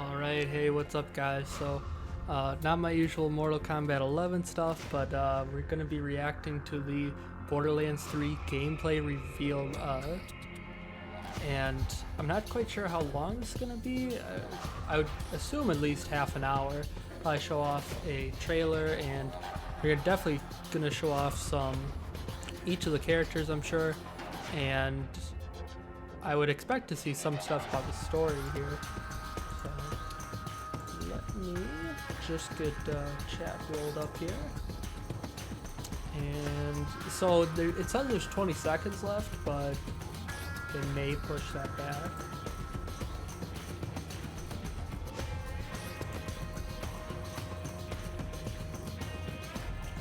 Alright, hey, what's up guys? So, not my usual Mortal Kombat 11 stuff, but we're going to be reacting to the Borderlands 3 gameplay reveal, and I'm not quite sure how long it's going to be. I would assume at least half an hour. Probably show off a trailer, and we're definitely going to show off each of the characters, I'm sure, and I would expect to see some stuff about the story here. So let me just get chat rolled up here. And so it says there's 20 seconds left, but they may push that back.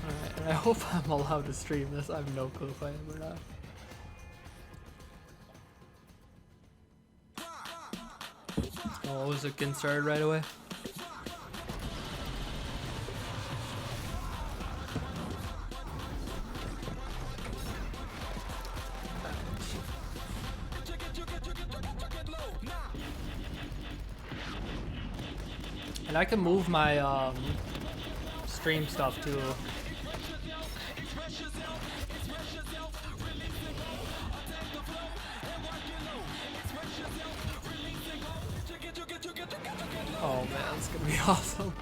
Alright, and I hope I'm allowed to stream this. I have no clue if I am or not. Oh, was it getting started right away? And I can move my stream stuff too. Oh man, it's gonna be awesome.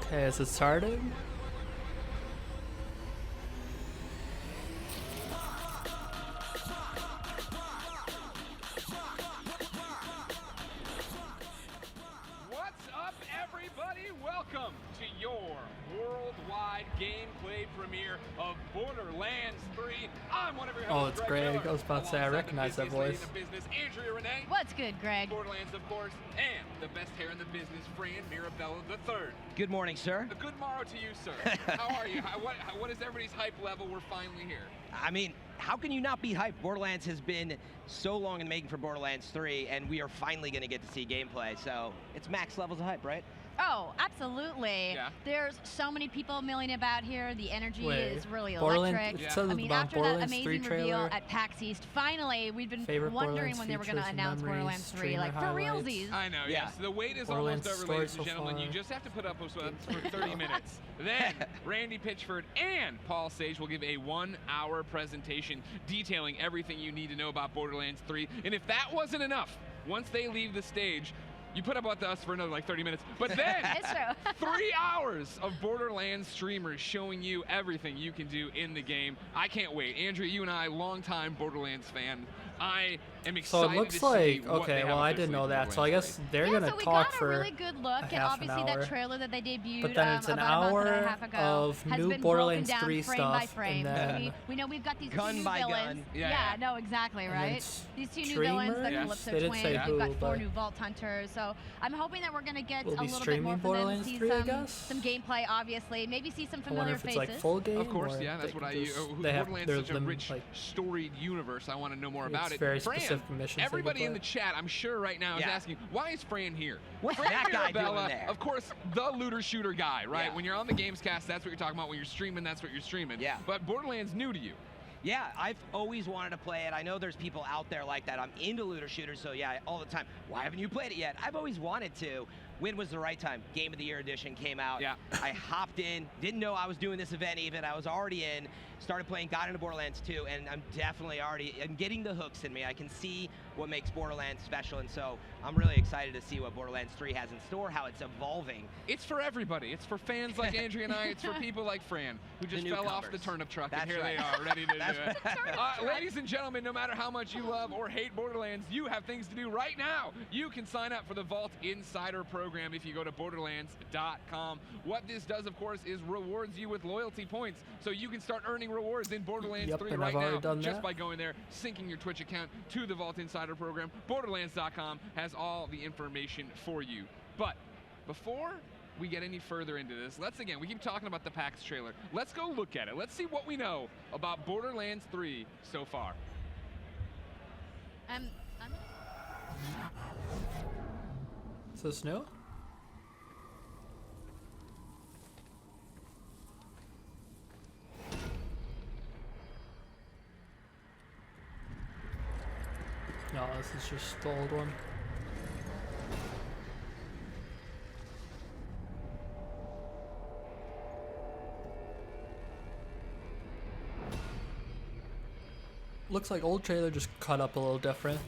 Okay, is it starting? What's up, everybody? Welcome to your worldwide gameplay premiere of Borderlands 3. I'm one of your hosts, Oh, it's Greg. Miller, I was about to say, I alongside recognize the that busiest voice. lady in the business, Andrea Renee. What's good, Greg? Borderlands, of course, and the best hair in the business, Fran Mirabella III. Good morning, sir. A good morrow to you, sir. How are you? What is everybody's hype level? We're finally here. I mean, how can you not be hyped? Borderlands has been so long in the making for Borderlands 3, and we are finally going to get to see gameplay, so it's max levels of hype, right? Oh, absolutely. Yeah. There's so many people milling about here. The energy Wait, is really Borderlands- electric. it says I mean, about after that Borderlands 3 amazing reveal trailer. at PAX East, finally, we've been Favorite wondering Borderlands when they were going to features, announce memories, Borderlands 3, streamer like for highlights. realsies. I know, Yeah. yes. The wait is Borderlands almost over, story ladies and so gentlemen. far. You just have to put up with us for 30 minutes. Then, Randy Pitchford and Paul Sage will give a 1-hour presentation detailing everything you need to know about Borderlands 3. And if that wasn't enough, once they leave the stage, you put up with us for another like 30 minutes. But then, It's true. 3 hours of Borderlands streamers showing you everything you can do in the game. I can't wait. Andrea, you and I, longtime Borderlands fan. I am So excited it looks to see like, what they okay, have well up I their didn't know sleeve for that, so I Borderlands guess they're Yeah, gonna so we talk got a for really good look, and half an obviously hour. that trailer that they debuted But then it's an about a month and a hour half ago of has new been Borderlands broken down 3 frame by stuff, frame. and then we know we've got these Gun two new by villains. gun. Yeah. No, exactly, And then right? s- These two new villains, the streamers? Yes. Calypso They didn't twins. say We've who, got 4 but new Vault Hunters. So I'm hoping that we're going to get We'll a be little bit streaming more from Borderlands them, see 3, I guess? some gameplay, obviously. Maybe see some I wonder familiar if it's faces. like full game. Of course, or yeah, that's they what can I. just- Borderlands is their such a lim- rich, like, storied universe. I want to know more it's about it. very Fran, specific missions they can everybody in play. the chat, I'm sure right now is Yeah. asking, why is Fran here? What's Fran that guy doing Mirabella, there? of course, the looter shooter guy, right? Yeah. When you're on the Gamescast, that's what you're talking about. When you're streaming, that's what you're streaming. Yeah. But Borderlands new to you. Yeah, I've always wanted to play it. I know there's people out there like that. I'm into looter shooters, so yeah, all the time. Why haven't you played it yet? I've always wanted to. When was the right time? Game of the Year edition came out. Yeah. I hopped in, didn't know I was doing this event even. I was already in, started playing, got into Borderlands 2, and I'm definitely I'm getting the hooks in me. I can see what makes Borderlands special, and so I'm really excited to see what Borderlands 3 has in store, how it's evolving. It's for everybody. It's for fans like Andrea and I. It's for people like Fran, who just fell off the newcomers. turnip truck, That's and here right. they are, ready to do That's it. Ladies and gentlemen, no matter how much you love or hate Borderlands, you have things to do right now. You can sign up for the Vault Insider program if you go to Borderlands.com. What this does, of course, is rewards you with loyalty points, so you can start earning rewards in Borderlands Yep, 3 and right I've already now done just that. by going there, syncing your Twitch account to the Vault Insider Insider program. Borderlands.com has all the information for you. But before we get any further into this, we keep talking about the PAX trailer. Let's go look at it. Let's see what we know about Borderlands 3 so far. Is this new? No, this is just the old one. Looks like old trailer, just cut up a little different.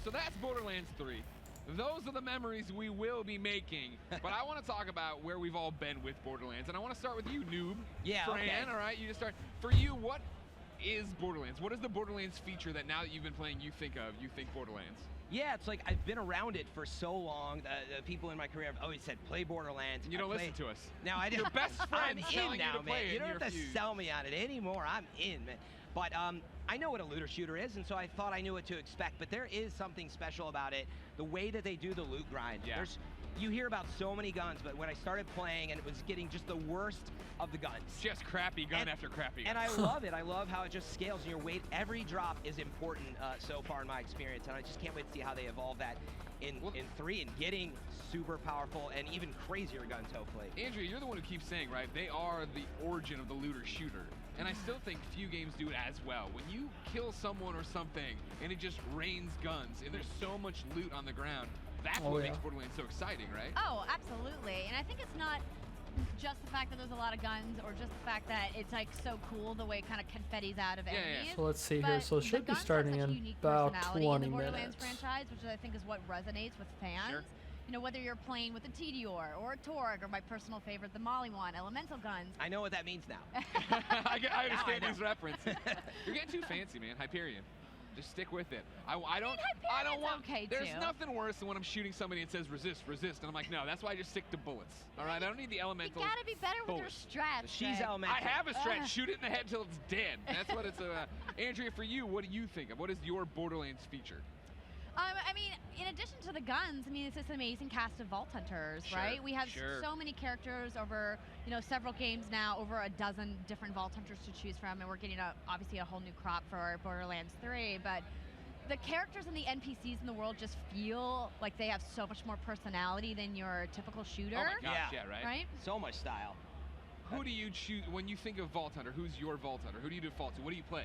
So that's Borderlands 3. Those are the memories we will be making. But I want to talk about where we've all been with Borderlands. And I want to start with you, noob. Yeah, Fran, okay. All right, you just start. For you, what is Borderlands? What is the Borderlands feature that now that you've been playing you think of? You think Borderlands? Yeah, it's like I've been around it for so long. The people in my career have always said, play Borderlands. And you don't listen to us. Now I do. Your best friend I'm telling in now, you to play man. it. You don't and have to refuse. sell me on it anymore. I'm in, man. But I know what a looter shooter is, and so I thought I knew what to expect. But there is something special about it. The way that they do the loot grind. Yeah. You hear about so many guns, but when I started playing and it was getting just the worst of the guns. Just crappy gun after crappy gun. And I love it. I love how it just scales. And your weight, every drop is important so far in my experience. And I just can't wait to see how they evolve that in 3 and getting super powerful and even crazier guns, hopefully. Andrea, you're the one who keeps saying, right, they are the origin of the looter shooter. And I still think few games do it as well. When you kill someone or something and it just rains guns and there's so much loot on the ground, that's what makes Borderlands so exciting, right? Oh, absolutely. And I think it's not just the fact that there's a lot of guns, or just the fact that it's like so cool the way it kind of confettis out of Yeah, yeah. enemies. So let's see here. But So it the should be guns have starting such a in unique about personality 20 in the Borderlands minutes. franchise, which I think is what resonates with fans. Sure. You know, whether you're playing with a Tediore or a Torg, or my personal favorite, the Molly one, elemental guns. I know what that means now. I understand know. these references. You're getting too fancy, man. Hyperion. Just stick with it. I don't. I don't Hyperion's want. okay, There's too. nothing worse than when I'm shooting somebody and it says resist, resist, and I'm like, no. That's why I just stick to bullets. All right. I don't need the You elemental. gotta be better with your bullets. strats. She's Jay. elemental. I have a stretch. Ugh. Shoot it in the head till it's dead. That's what it's about. Andrea, for you, what do you think of? What is your Borderlands feature? I mean, in addition to the guns, I mean, it's this amazing cast of Vault Hunters, Sure, right? We have sure. so many characters over, you know, several games now, over a dozen different Vault Hunters to choose from, and we're getting obviously a whole new crop for Borderlands 3, but the characters and the NPCs in the world just feel like they have so much more personality than your typical shooter, Oh my gosh, Yeah. yeah, right? right? So much style. Who do you choose when you think of Vault Hunter? Who's your Vault Hunter? Who do you default to? What do you play?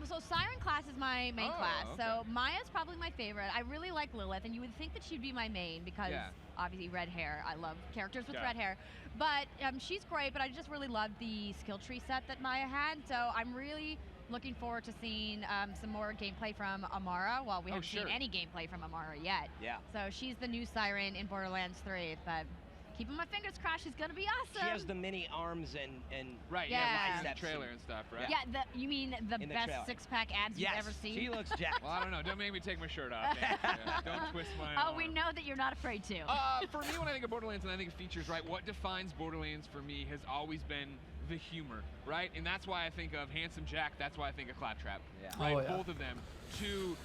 So Siren class is my main Oh, class. okay. So Maya's probably my favorite. I really like Lilith, and you would think that she'd be my main because Yeah. obviously red hair. I love characters with Yeah. red hair. But she's great, but I just really love the skill tree set that Maya had. So I'm really looking forward to seeing some more gameplay from Amara. Well, we Oh, haven't sure. seen any gameplay from Amara yet. Yeah. So she's the new Siren in Borderlands 3. But keeping my fingers crossed, she's gonna be awesome. She has the mini arms and Right, Yeah. yeah, in the Biceps trailer and- and stuff, right? Yeah, you mean the In the best trailer. six-pack abs yes, you've ever seen? she looks jacked. Well, I don't know. Don't make me take my shirt off. Dan. Yeah, don't twist my Oh, arm. we know that you're not afraid to. For me, when I think of Borderlands and I think of features, right, what defines Borderlands for me has always been the humor, right? And that's why I think of Handsome Jack. That's why I think of Claptrap. Yeah. Right? Oh, yeah. Both of them. Two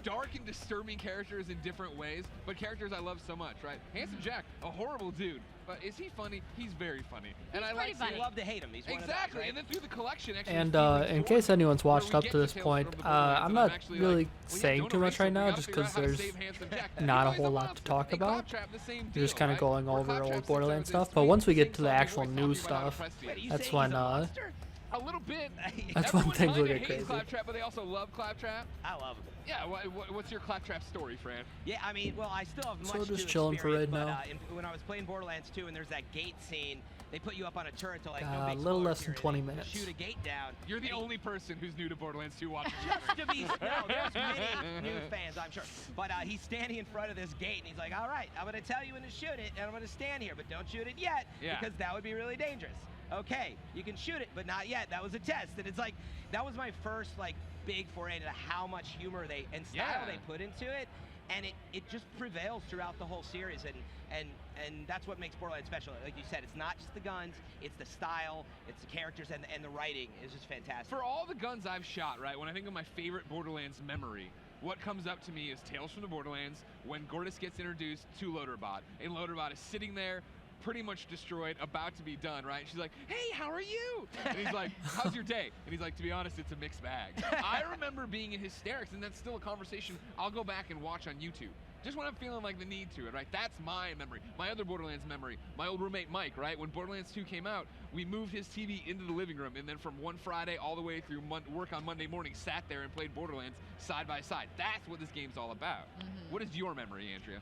dark and disturbing characters in different ways, but characters I love so much, right? Handsome Jack, a horrible dude, but is he funny? He's very funny. And He's I pretty like funny. seeing- You love to hate him. He's one Exactly, of those, right? and then through the collection, actually. And feeling in forward, case anyone's where watched we up get to this details point, from the Borderlands I'm and not actually really like, well, yeah, saying don't too much erase right him, we now, gotta just figure out because how to there's save Handsome Jack. not a Even though he's whole lot to monster. talk And about. Claptrap, the same You're just deal, kind of right? going Where over Claptrap old sits Borderlands there with stuff. his But once we same get to the song actual voice new talking about how stuff, depressed he is. Wait, are you that's saying when he's a monster? A little bit. That's when Everyone things will kinda get hates crazy. Claptrap, but they also love Claptrap. I love him. Yeah, what's your Claptrap story, Fran? Yeah, I mean, well, I still have much So to just chilling for experience, right but, now. when I was playing Borderlands 2 and there's that gate scene, they put you up on a turret to like no A big little spoiler less than period, 20 they minutes. Shoot a gate down. You're the and he- only person who's new to Borderlands 2 watching. Just to be, no, there's many new fans, I'm sure. But he's standing in front of this gate, and he's like, all right, I'm going to tell you when to shoot it, and I'm going to stand here, but don't shoot it yet, Yeah. because that would be really dangerous. Okay, you can shoot it, but not yet. That was a test. And it's like, that was my first, like, big foray into how much humor and style Yeah. they put into it. And it just prevails throughout the whole series, and that's what makes Borderlands special. Like you said, it's not just the guns, it's the style, it's the characters, and the writing is just fantastic. For all the guns I've shot, right, when I think of my favorite Borderlands memory, what comes up to me is Tales from the Borderlands when Gortys gets introduced to Loaderbot, and Loaderbot is sitting there pretty much destroyed, about to be done, right? She's like, hey, how are you? And he's like, how's your day? And he's like, to be honest, it's a mixed bag. I remember being in hysterics, and that's still a conversation I'll go back and watch on YouTube. Just when I'm feeling like the need to it, right? That's my memory. My other Borderlands memory, my old roommate Mike, right? When Borderlands 2 came out, we moved his TV into the living room, and then from one Friday all the way through work on Monday morning, sat there and played Borderlands side by side. That's what this game's all about. What is your memory, Andrea?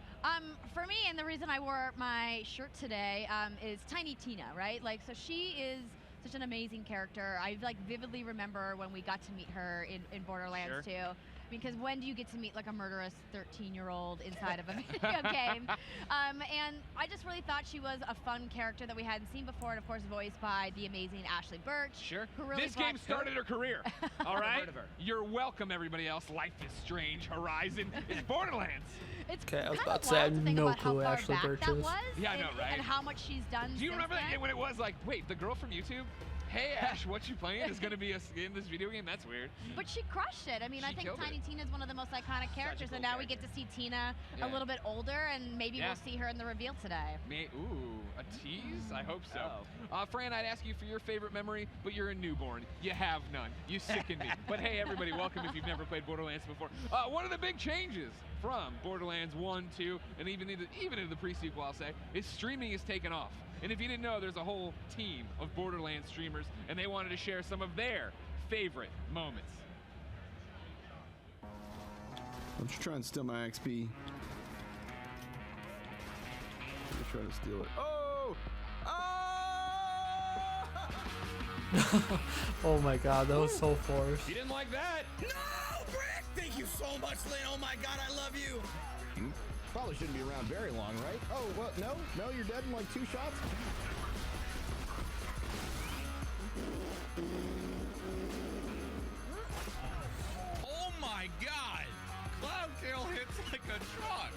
For me, and the reason I wore my shirt today is Tiny Tina, right? Like, so she is such an amazing character. I like vividly remember when we got to meet her in Borderlands 2. Because when do you get to meet like a murderous 13-year-old inside of a video game? And I just really thought she was a fun character that we hadn't seen before, and of course voiced by the amazing Ashley Birch. Sure. Who really This brought game started her career. All right? heard of her. You're welcome, everybody else. Life is Strange, Horizon. It's Borderlands. It's Okay, I was kinda about to say, I wild have think no about how clue far Ashley back Birch that is. was, Yeah, I know, and, right? and how much she's done. Do you since remember that then. game when it was like, wait, the girl from YouTube? Hey, Ash, what you playing is going to be in this video game? That's weird. But she crushed it. I mean, She I think killed Tiny it. Tina is one of the most iconic characters, cool and now we character. get to see Tina Yeah. a little bit older, and maybe Yeah. we'll see her in the reveal today. Ooh, a tease? I hope so. Oh. Fran, I'd ask you for your favorite memory, but you're a newborn. You have none. You sicken me. But hey, everybody, welcome if you've never played Borderlands before. One of the big changes from Borderlands 1, 2, and even into the pre-sequel, I'll say, is streaming is taken off. And if you didn't know, there's a whole team of Borderlands streamers, and they wanted to share some of their favorite moments. Don't you try and steal my XP. Don't try to steal it. Oh! Oh! Oh my god, that was so forced. You didn't like that? No, Brick! Thank you so much, Lynn. Oh my god, I love you. Probably shouldn't be around very long, right? Oh, what? No? No, you're dead in like 2 shots? Oh my god! Cloud Kill hits like a truck.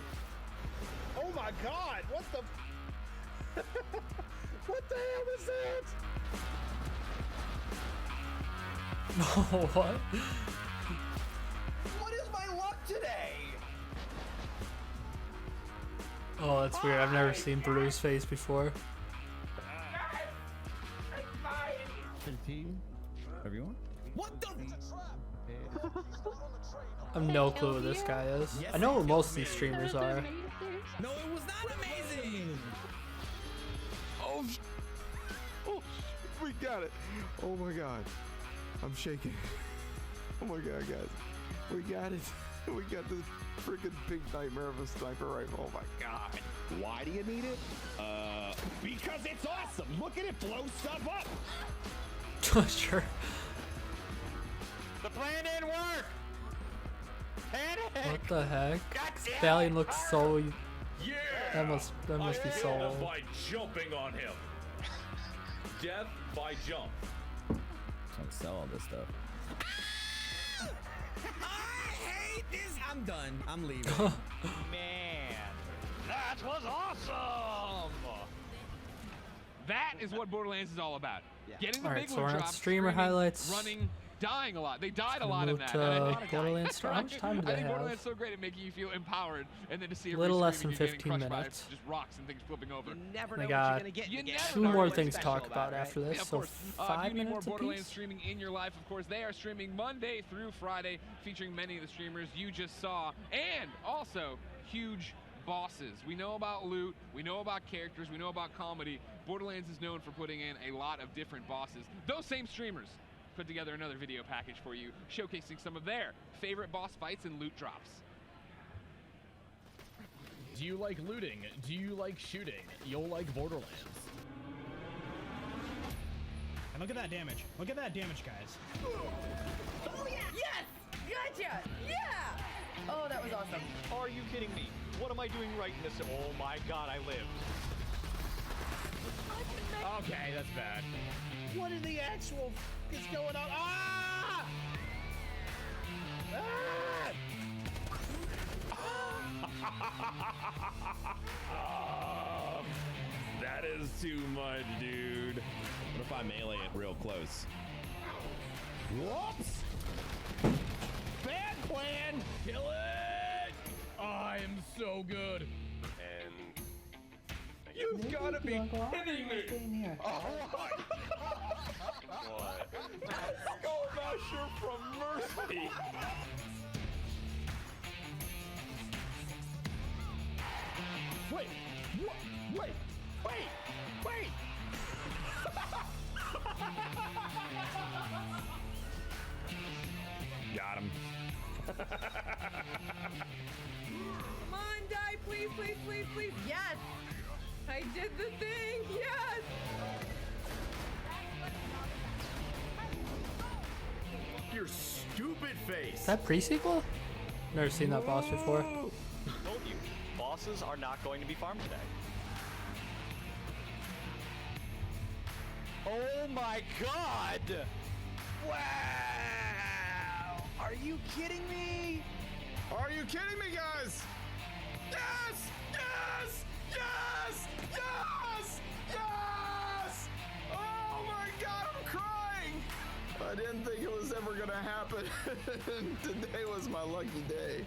Oh my god! What the? What the hell is that? What? What is my luck today? Oh, that's weird. I've never seen Brew's face before. 15. Everyone? What the? I have no clue who this guy is. I know who most of these streamers are. No, it was not amazing. Oh, we got it. Oh my god. I'm shaking. Oh my god, guys. We got it. We got this freaking big nightmare of a sniper rifle. Oh my god. Why do you need it? Because it's awesome. Look at it blow stuff up. Sure. The plan didn't work. Panic. What the heck? God damn Stallion it. looks so. Yeah! That must be so I old. by jumping on him. Death by jump. Trying to sell all this stuff. I hate this. I'm done. I'm leaving. Man, that was awesome! That is what Borderlands is all about. Yeah. Getting the Alright, big so loot we're on drops, streamer screaming, highlights. running, dying a lot. They died a lot in Move that. to and I think- Borderlands. How much time do I they think have? Borderlands is so great at making you feel empowered, and then to see Little less screaming, than you're getting 15 crushed by minutes. just rocks and things flipping over. You never I know what got you're gonna get. in You the game. never That's Two know what's more what's things to special talk about it, right? after this. Yeah, of So course. 5 you need more minutes Borderlands apiece. streaming in your life. Of course, they are streaming Monday through Friday, featuring many of the streamers you just saw, and also huge bosses. We know about loot, we know about characters, we know about comedy. Borderlands is known for putting in a lot of different bosses. Those same streamers put together another video package for you, showcasing some of their favorite boss fights and loot drops. Do you like looting? Do you like shooting? You'll like Borderlands. And look at that damage. Look at that damage, guys. Oh yeah! Yes! Gotcha! Yeah! Oh, that was awesome. Are you kidding me? What am I doing right in this? Oh my god, I lived. Okay, that's bad. What in the actual f is going on? Ah! Ah! That is too much, dude. What if I melee it real close? Whoops! Bad plan! Kill it! I am so good. And you've got to be kidding me! Oh my! What? Skull Masher from Mercy! Wait! What? Wait! Wait! Wait! Got him. Come on, die, please, please, please, please. Yes! I did the thing! Yes! Your stupid face! Is that pre-sequel? Never seen that boss before. Told you, bosses are not going to be farmed today. Oh my god! Wow! Are you kidding me? Are you kidding me, guys? Yes! Yes! Yes! Yes! Yes! Oh my god, I'm crying! I didn't think it was ever gonna happen. Today was my lucky day.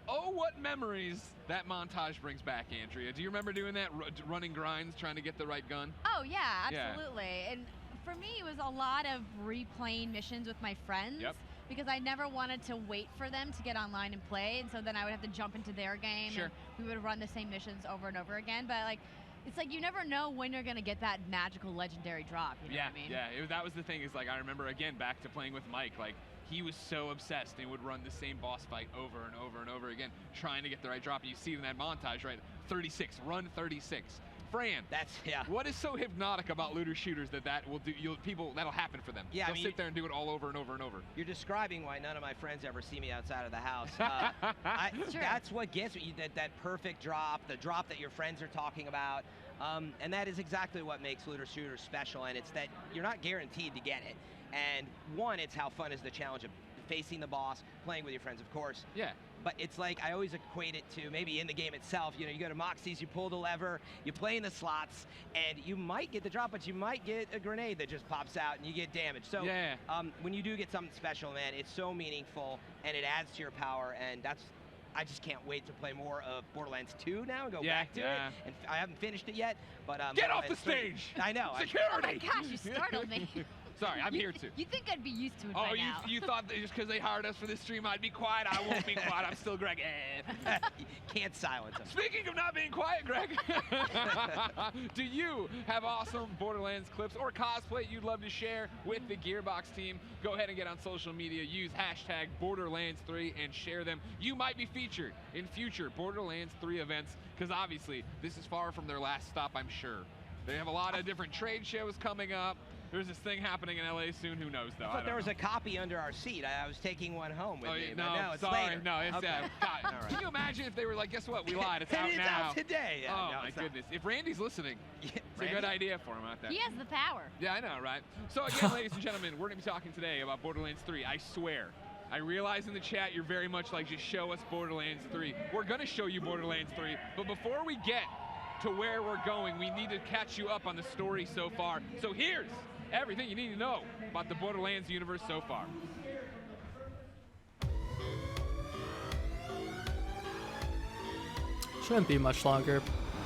Oh, what memories that montage brings back, Andrea. Do you remember doing that, running grinds, trying to get the right gun? Oh yeah, Yeah. absolutely. And for me, it was a lot of replaying missions with my friends. Yep. Because I never wanted to wait for them to get online and play, and so then I would have to jump into their game. Sure. And we would run the same missions over and over again. But like, it's like you never know when you're gonna get that magical legendary drop. You know Yeah, what I mean? yeah. That was the thing. Is like I remember again back to playing with Mike. Like he was so obsessed and would run the same boss fight over and over and over again, trying to get the right drop. And you see it in that montage, right? 36, run 36. Fran. That's, yeah. What is so hypnotic about looter shooters that will do? That'll happen for them. Yeah, They'll sit there and do it all over and over and over. You're describing why none of my friends ever see me outside of the house. That's what gets me, that perfect drop, the drop that your friends are talking about. And that is exactly what makes looter shooters special, and it's that you're not guaranteed to get it. And one, it's how fun is the challenge of facing the boss, playing with your friends, of course. Yeah. But it's like, I always equate it to maybe in the game itself, you go to Moxie's, you pull the lever, you play in the slots, and you might get the drop, but you might get a grenade that just pops out and you get damaged. So when you do get something special, man, it's so meaningful and it adds to your power, and I just can't wait to play more of Borderlands 2 now and go back to it. And I haven't finished it yet, but get off the stage! I know. Security! Oh my gosh, you startled me. Sorry, I'm here too. You think I'd be used to it by now. You thought that just because they hired us for this stream I'd be quiet? I won't be quiet. I'm still Greg. Can't silence him. Speaking of not being quiet, Greg, do you have awesome Borderlands clips or cosplay you'd love to share with the Gearbox team? Go ahead and get on social media. Use hashtag Borderlands3 and share them. You might be featured in future Borderlands 3 events because obviously this is far from their last stop, I'm sure. They have a lot of different trade shows coming up. There's this thing happening in LA soon. Who knows, though? I thought there was a copy under our seat. I was taking one home with me. No, no, it's sorry. later. No, it's okay. God, Can you imagine if they were like, guess what? We lied. It's out it's now. out today. Yeah, oh, no, my goodness. If Randy's listening, it's a good idea for him out there. He has the power. Yeah, I know, right? So, again, ladies and gentlemen, we're going to be talking today about Borderlands 3. I swear. I realize in the chat you're very much like, just show us Borderlands 3. We're going to show you Borderlands 3. But before we get to where we're going, we need to catch you up on the story so far. So here's everything you need to know about the Borderlands universe so far. Shouldn't be much longer.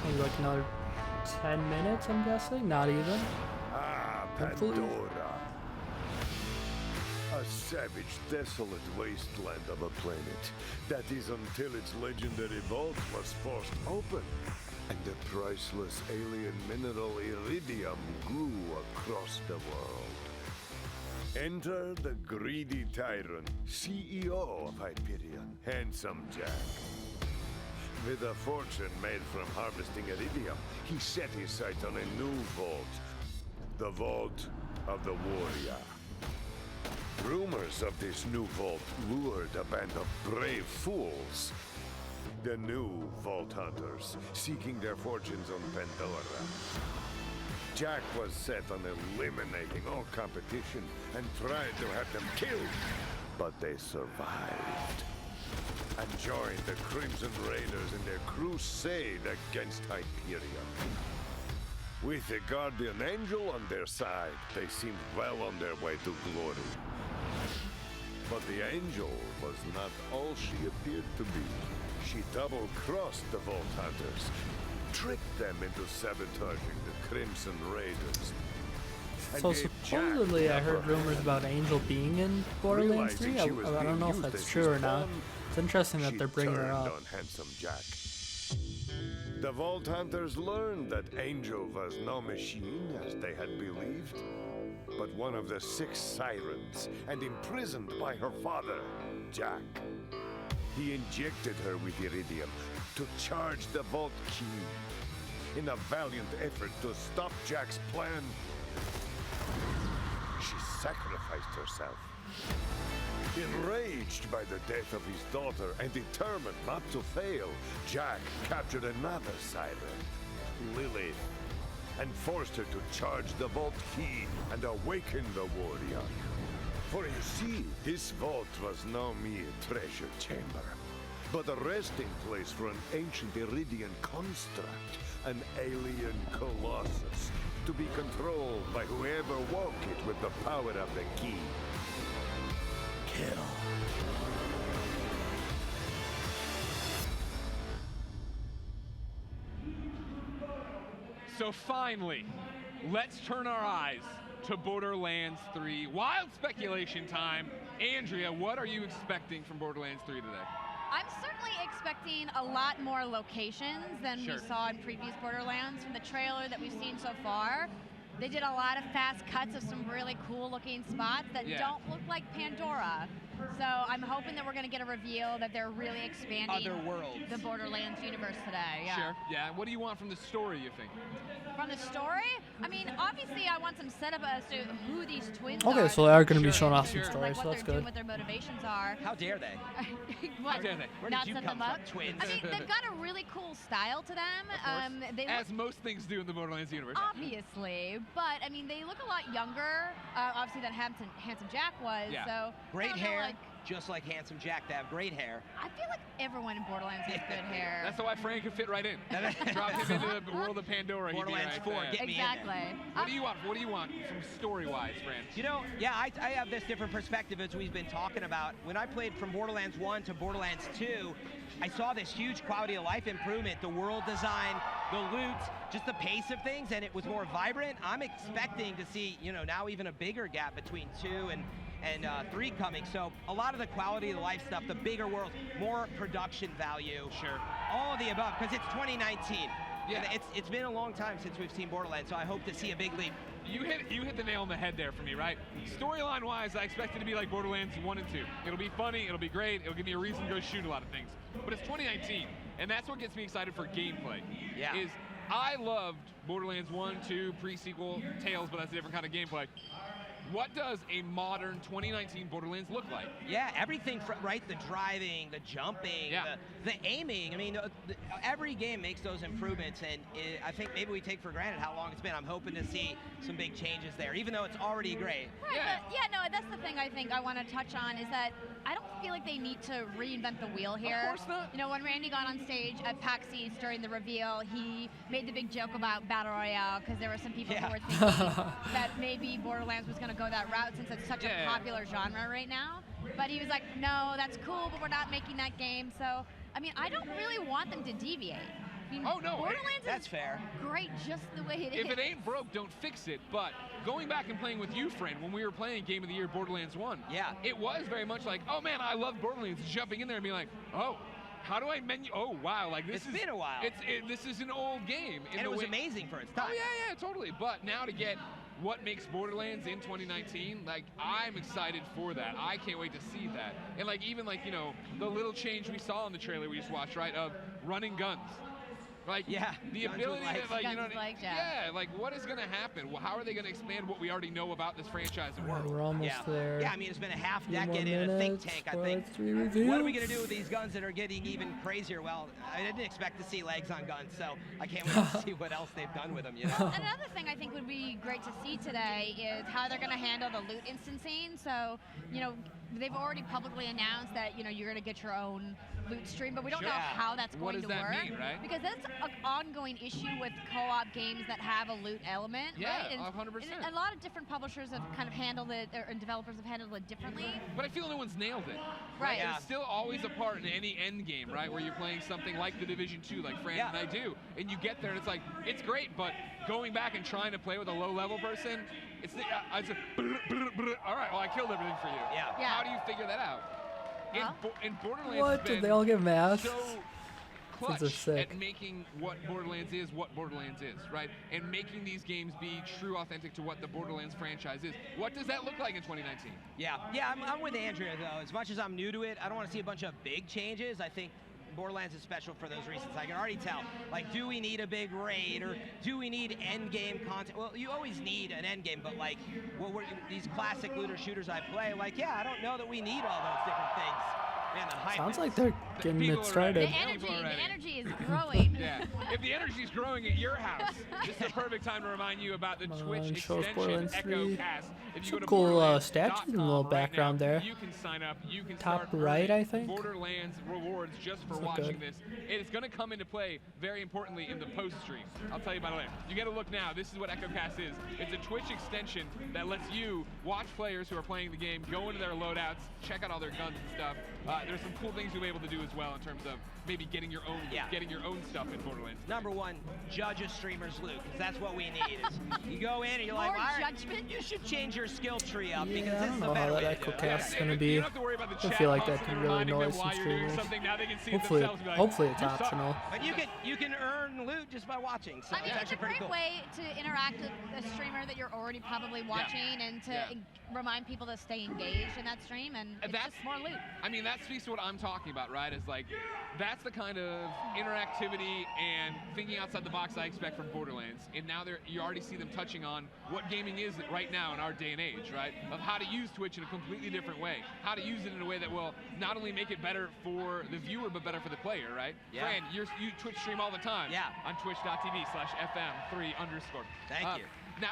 Maybe like another 10 minutes, I'm guessing. Not even. Pandora. A savage, desolate wasteland of a planet. That is until its legendary vault was forced open, and the priceless alien mineral iridium grew across the world. Enter the greedy tyrant, CEO of Hyperion, Handsome Jack. With a fortune made from harvesting iridium, he set his sight on a new vault, the Vault of the Warrior. Rumors of this new vault lured a band of brave fools, the new Vault Hunters, seeking their fortunes on Pandora. Jack was set on eliminating all competition and tried to have them killed, but they survived and joined the Crimson Raiders in their crusade against Hyperion. With the Guardian Angel on their side, they seemed well on their way to glory. But the Angel was not all she appeared to be. She double-crossed the Vault Hunters, tricked them into sabotaging the Crimson Raiders. So supposedly I heard rumors about Angel being in Borderlands 3. I don't know if that's true or not. It's interesting that they're bringing her up. On Handsome Jack. The Vault Hunters learned that Angel was no machine, as they had believed, but one of the 6 sirens, and imprisoned by her father, Jack. He injected her with iridium to charge the Vault Key. In a valiant effort to stop Jack's plan, she sacrificed herself. Enraged by the death of his daughter and determined not to fail, Jack captured another siren, Lilith, and forced her to charge the Vault Key and awaken the warrior. For you see, this vault was no mere treasure chamber, but a resting place for an ancient Iridian construct, an alien colossus, to be controlled by whoever woke it with the power of the key. Kill. So finally, let's turn our eyes to Borderlands 3. Wild speculation time. Andrea, what are you expecting from Borderlands 3 today? I'm certainly expecting a lot more locations than we saw in previous Borderlands from the trailer that we've seen so far. They did a lot of fast cuts of some really cool looking spots that don't look like Pandora. So I'm hoping that we're going to get a reveal that they're really expanding Other worlds. the Borderlands universe today. Yeah. Sure. Yeah. What do you want from the story, you think? From the story, I mean, obviously I want some setup as to who these twins are. Okay, so they are going to be Sure, showing off some sure. stories, Like so what that's they're doing, good. what their motivations are. How dare they? What? How dare they? Where Not did you set come them from, up? twins? I mean, they've got a really cool style to them. They look, As most things do in the Borderlands universe. obviously, but I mean, they look a lot younger, obviously, than Handsome Jack was. Yeah. So I Great don't know, hair, like, just like Handsome Jack. They have great hair. I feel like everyone in Borderlands has good hair. That's why Frank could fit right in. Drop him into the world of Pandora. Borderlands he'd be 4, right get there. me in there. Exactly. What do you want? What do you want from story-wise, Fran? You know, yeah, I have this different perspective as we've been talking about. When I played from Borderlands 1 to Borderlands 2, I saw this huge quality of life improvement, the world design, the loot, just the pace of things, and it was more vibrant. I'm expecting to see, you know, now even a bigger gap between 2 and 3 coming. So a lot of the quality of the life stuff, the bigger world, more production value. Sure. All of the above, because it's 2019. Yeah. And it's been a long time since we've seen Borderlands, so I hope to see a big leap. You hit the nail on the head there for me, right? Storyline-wise, I expect it to be like Borderlands 1 and 2. It'll be funny, it'll be great, it'll give me a reason to go shoot a lot of things. But it's 2019, and that's what gets me excited for gameplay. Yeah. Is I loved Borderlands 1, 2, pre-sequel, Tales, but that's a different kind of gameplay. What does a modern 2019 Borderlands look like? Yeah, everything from, right, the driving, the jumping, Yeah. the aiming. I mean, every game makes those improvements, and I think maybe we take for granted how long it's been. I'm hoping to see some big changes there, even though it's already great. Right, Yeah. but yeah, no, that's the thing I think I want to touch on is that I don't feel like they need to reinvent the wheel here. Of course not. You know, when Randy got on stage at PAX East during the reveal, he made the big joke about Battle Royale because there were some people who were thinking that maybe Borderlands was going to go that route since it's such a popular genre right now. But he was like, no, that's cool, but we're not making that game. So, I mean, I don't really want them to deviate. I mean, Oh, no, Borderlands that's is fair. great just the way it is. If it ain't broke, don't fix it. But going back and playing with you, friend, when we were playing Game of the Year Borderlands 1, Yeah. it was very much like, oh man, I love Borderlands. Jumping in there and being like, oh, how do I menu? Oh wow, like this It's been a while. This is an old game. And it was amazing for its time. Oh yeah, totally. But now to get what makes Borderlands in 2019, like I'm excited for that. I can't wait to see that. And like even like, you know, the little change we saw in the trailer we just watched, right, of running guns. Like Yeah, the guns with ability legs. to like, you Guns know, with legs, yeah. yeah, like what is gonna happen? How are they gonna expand what we already know about this franchise and Alright, world? we're almost Yeah. there. Yeah, I mean, it's been a half Few more decade in a think minutes tank, I for think. its 3 What are we reviews. going to do with these guns that are getting even crazier? Well, I didn't expect to see legs on guns, so I can't wait to see what else they've done with them, you know? Another thing I think would be great to see today is how they're going to handle the loot instancing. So, you know, they've already publicly announced that, you know, you're going to get your own loot stream, but we don't know Sure. how that's What going does to that work. mean, right? Because that's an ongoing issue with co-op games that have a loot element, Yeah, right? And, 100%. and a lot of different publishers have kind of handled it, and developers have handled it differently. But I feel no one's nailed it. Right. Yeah. There's still always a part in any end game, right, where you're playing something like the Division 2, like Fran Yeah. and I do, and you get there and it's like, it's great, but going back and trying to play with a low-level person, it's I said, all right, well, I killed everything for you. Yeah. Yeah. How do you figure that out? Well- In Borderlands, What? it's Did been they all get masks? so clutch Since they're sick. at making what Borderlands is what Borderlands is, right? And making these games be true, authentic to what the Borderlands franchise is. What does that look like in 2019? Yeah, I'm with Andrea, though. As much as I'm new to it, I don't want to see a bunch of big changes. I think Borderlands is special for those reasons. I can already tell. Like, do we need a big raid, or do we need end game content? Well, you always need an end game, but like, these classic looter shooters I play, like, yeah, I don't know that we need all those different things. Man, the hype Sounds is- like they're getting people it are started. ready. The Already. energy is growing. Yeah. If the energy's growing at your house, this is the perfect time to remind you about the Come Twitch on, show us extension, Borderlands Echo 3. Cast. If you Some go to cool, Borderlands.com statues in the little right background now, there. You can sign up. You can Top start right, earning I think. Borderlands rewards just for Doesn't look watching good. this. It is going to come into play very importantly in the post stream. I'll tell you about it later. You got to look now. This is what Echo Cast is. It's a Twitch extension that lets you watch players who are playing the game, go into their loadouts, check out all their guns and stuff. There's some cool things you'll be able to do as as well in terms of maybe getting your own getting your own stuff in Borderlands. Number one, judge a streamer's loot, because that's what we need. Is you go in and you're like, More all right, judgment? you should change your skill tree up because Yeah, I this don't is know a better how way that to do echo it. cast is Yeah, gonna you be. don't have to worry about the I chat feel like that constantly can really reminding annoy them some while you're doing streamers. something. Now they can see it Hopefully, themselves and be like, hopefully it's "You suck." optional. But you can earn loot just by watching, so I mean, it's it's a actually pretty great cool. way to interact with a streamer that you're already probably watching and to remind people to stay engaged in that stream, and it's That's- just more loot. I mean, that speaks to what I'm talking about, right? Is like, that's the kind of interactivity and thinking outside the box I expect from Borderlands. And now you already see them touching on what gaming is right now in our day and age, right? Of how to use Twitch in a completely different way. How to use it in a way that will not only make it better for the viewer, but better for the player, right? Yeah. Fran, you Twitch stream all the time. Yeah. On twitch.tv/FM3_. Thank you. Now,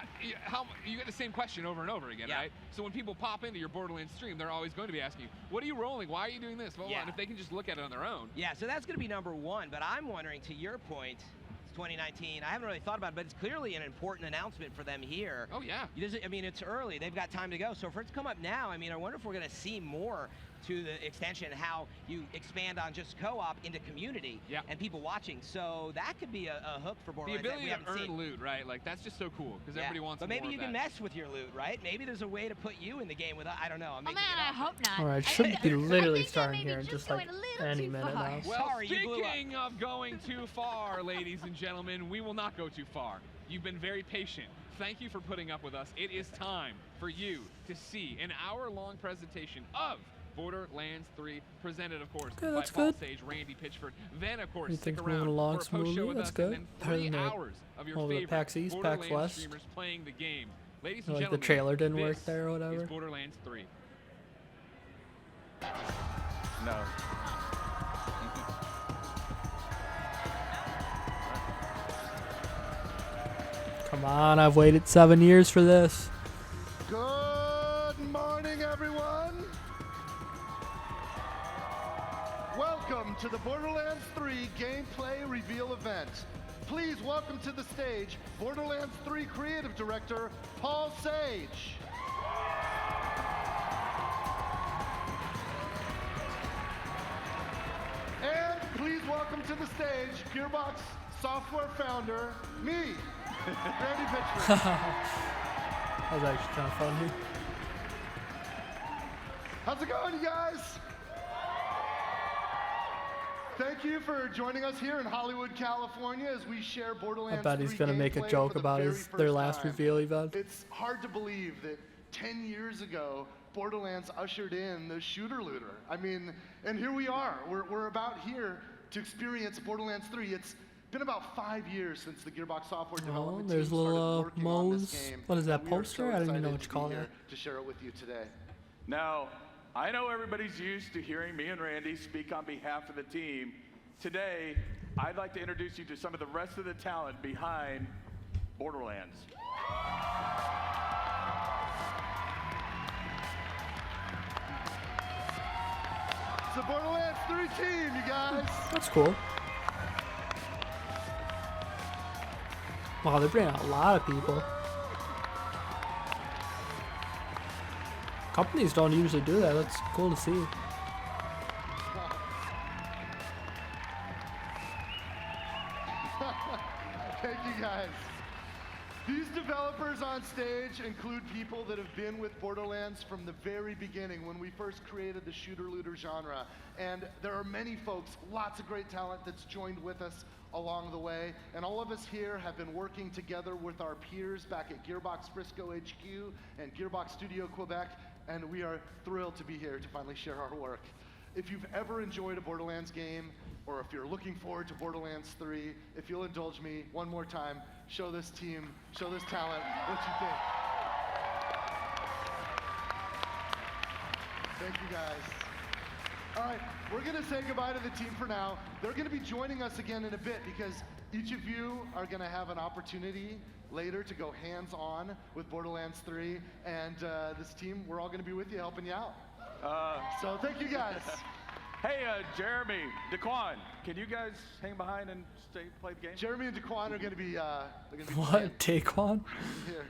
you get the same question over and over again, right? So when people pop into your Borderlands stream, they're always going to be asking you, what are you rolling? Why are you doing this? Blah, blah, blah. And if they can just look at it on their own. Yeah, so that's going to be number one. But I'm wondering, to your point, it's 2019. I haven't really thought about it, but it's clearly an important announcement for them here. Oh, yeah. I mean, it's early. They've got time to go. So for it to come up now, I mean, I wonder if we're going to see more to the extension how you expand on just co-op into community and people watching. So that could be a hook for Borderlands. The ability that we to haven't earn seen. loot, right? Like, that's just so cool because everybody wants But more maybe you of can that. mess with your loot, right? Maybe there's a way to put you in the game with, I don't know. I'm Oh making man, it I up. hope not. All right, I should think- be I literally think starting maybe here in just just like going a little any too minute far. now. Well, Sorry, you blew up. speaking of going too far, ladies and gentlemen, we will not go too far. You've been very patient. Thank you for putting up with us. It is time for you to see an hour-long presentation of Borderlands 3, presented, of course, Okay, by that's Paul good. Sage, Randy Pitchford. Then, of course, Everything's stick around moving along for a post-show smoothly. with That's us, good. and then Better 3 than the- hours of your all the favorite PAX East, PAX Borderlands West. streamers playing the game. Ladies and Like the gentlemen, trailer didn't work this there or whatever. is Borderlands 3. No. Come on, I've waited 7 years for this. Good morning, everyone. Welcome to the Borderlands 3 gameplay reveal event. Please welcome to the stage Borderlands 3 creative director Paul Sage. And please welcome to the stage Gearbox software founder, me, Randy Pitchford. That was actually kind of funny. How's it going, you guys? Thank you for joining us here in Hollywood, California, as we share Borderlands 3 I bet he's gonna make a gameplay joke for the about very their first last time. reveal event. It's hard to believe that 10 years ago, Borderlands ushered in the shooter looter. I mean, and here we are. We're about here to experience Borderlands 3. It's been about 5 years since the Gearbox software development there's team little, started working on this Mose. game. What is that, and we are poster? so I don't even know excited what to you call be that. here to share it with you today. Now, I know everybody's used to hearing me and Randy speak on behalf of the team. Today, I'd like to introduce you to some of the rest of the talent behind Borderlands. It's the Borderlands 3 team, you guys. That's cool. Wow, they're bringing out a lot of people. Companies don't usually do that. That's cool to see. Thank you, guys. These developers on stage include people that have been with Borderlands from the very beginning when we first created the shooter-looter genre. And there are many folks, lots of great talent that's joined with us along the way. And all of us here have been working together with our peers back at Gearbox Frisco HQ and Gearbox Studio Quebec, and we are thrilled to be here to finally share our work. If you've ever enjoyed a Borderlands game, or if you're looking forward to Borderlands 3, if you'll indulge me one more time, show this team, show this talent what you think. Thank you, guys. All right, we're gonna say goodbye to the team for now. They're gonna be joining us again in a bit because each of you are gonna have an opportunity later to go hands-on with Borderlands 3, and this team, we're all gonna be with you, helping you out. So thank you, guys. Hey, Jeremy, Daquan, can you guys hang behind and play the game? Jeremy and Daquan are gonna be, What? Taekwon? here.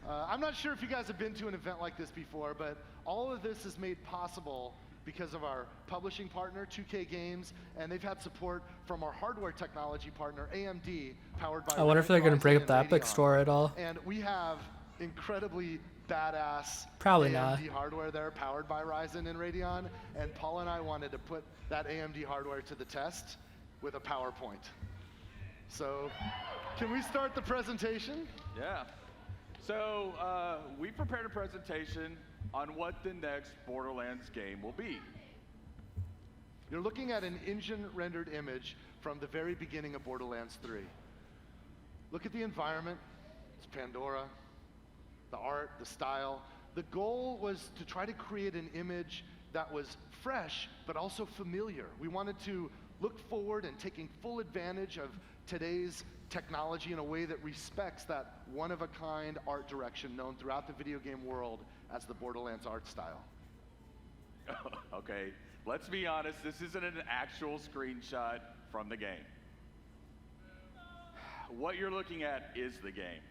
I'm not sure if you guys have been to an event like this before, but all of this is made possible because of our publishing partner, 2K Games, and they've had support from our hardware technology partner, AMD, powered by I wonder if they're going to break Ryzen up the and Epic Radeon. store at all. And we have incredibly badass Probably AMD not. hardware there, powered by Ryzen and Radeon, and Paul and I wanted to put that AMD hardware to the test with a PowerPoint. So, can we start the presentation? Yeah. So, we prepared a presentation on what the next Borderlands game will be. You're looking at an engine-rendered image from the very beginning of Borderlands 3. Look at the environment. It's Pandora. The art, the style. The goal was to try to create an image that was fresh, but also familiar. We wanted to look forward and taking full advantage of today's technology in a way that respects that one-of-a-kind art direction known throughout the video game world as the Borderlands art style. Okay, let's be honest, this isn't an actual screenshot from the game. What you're looking at is the game.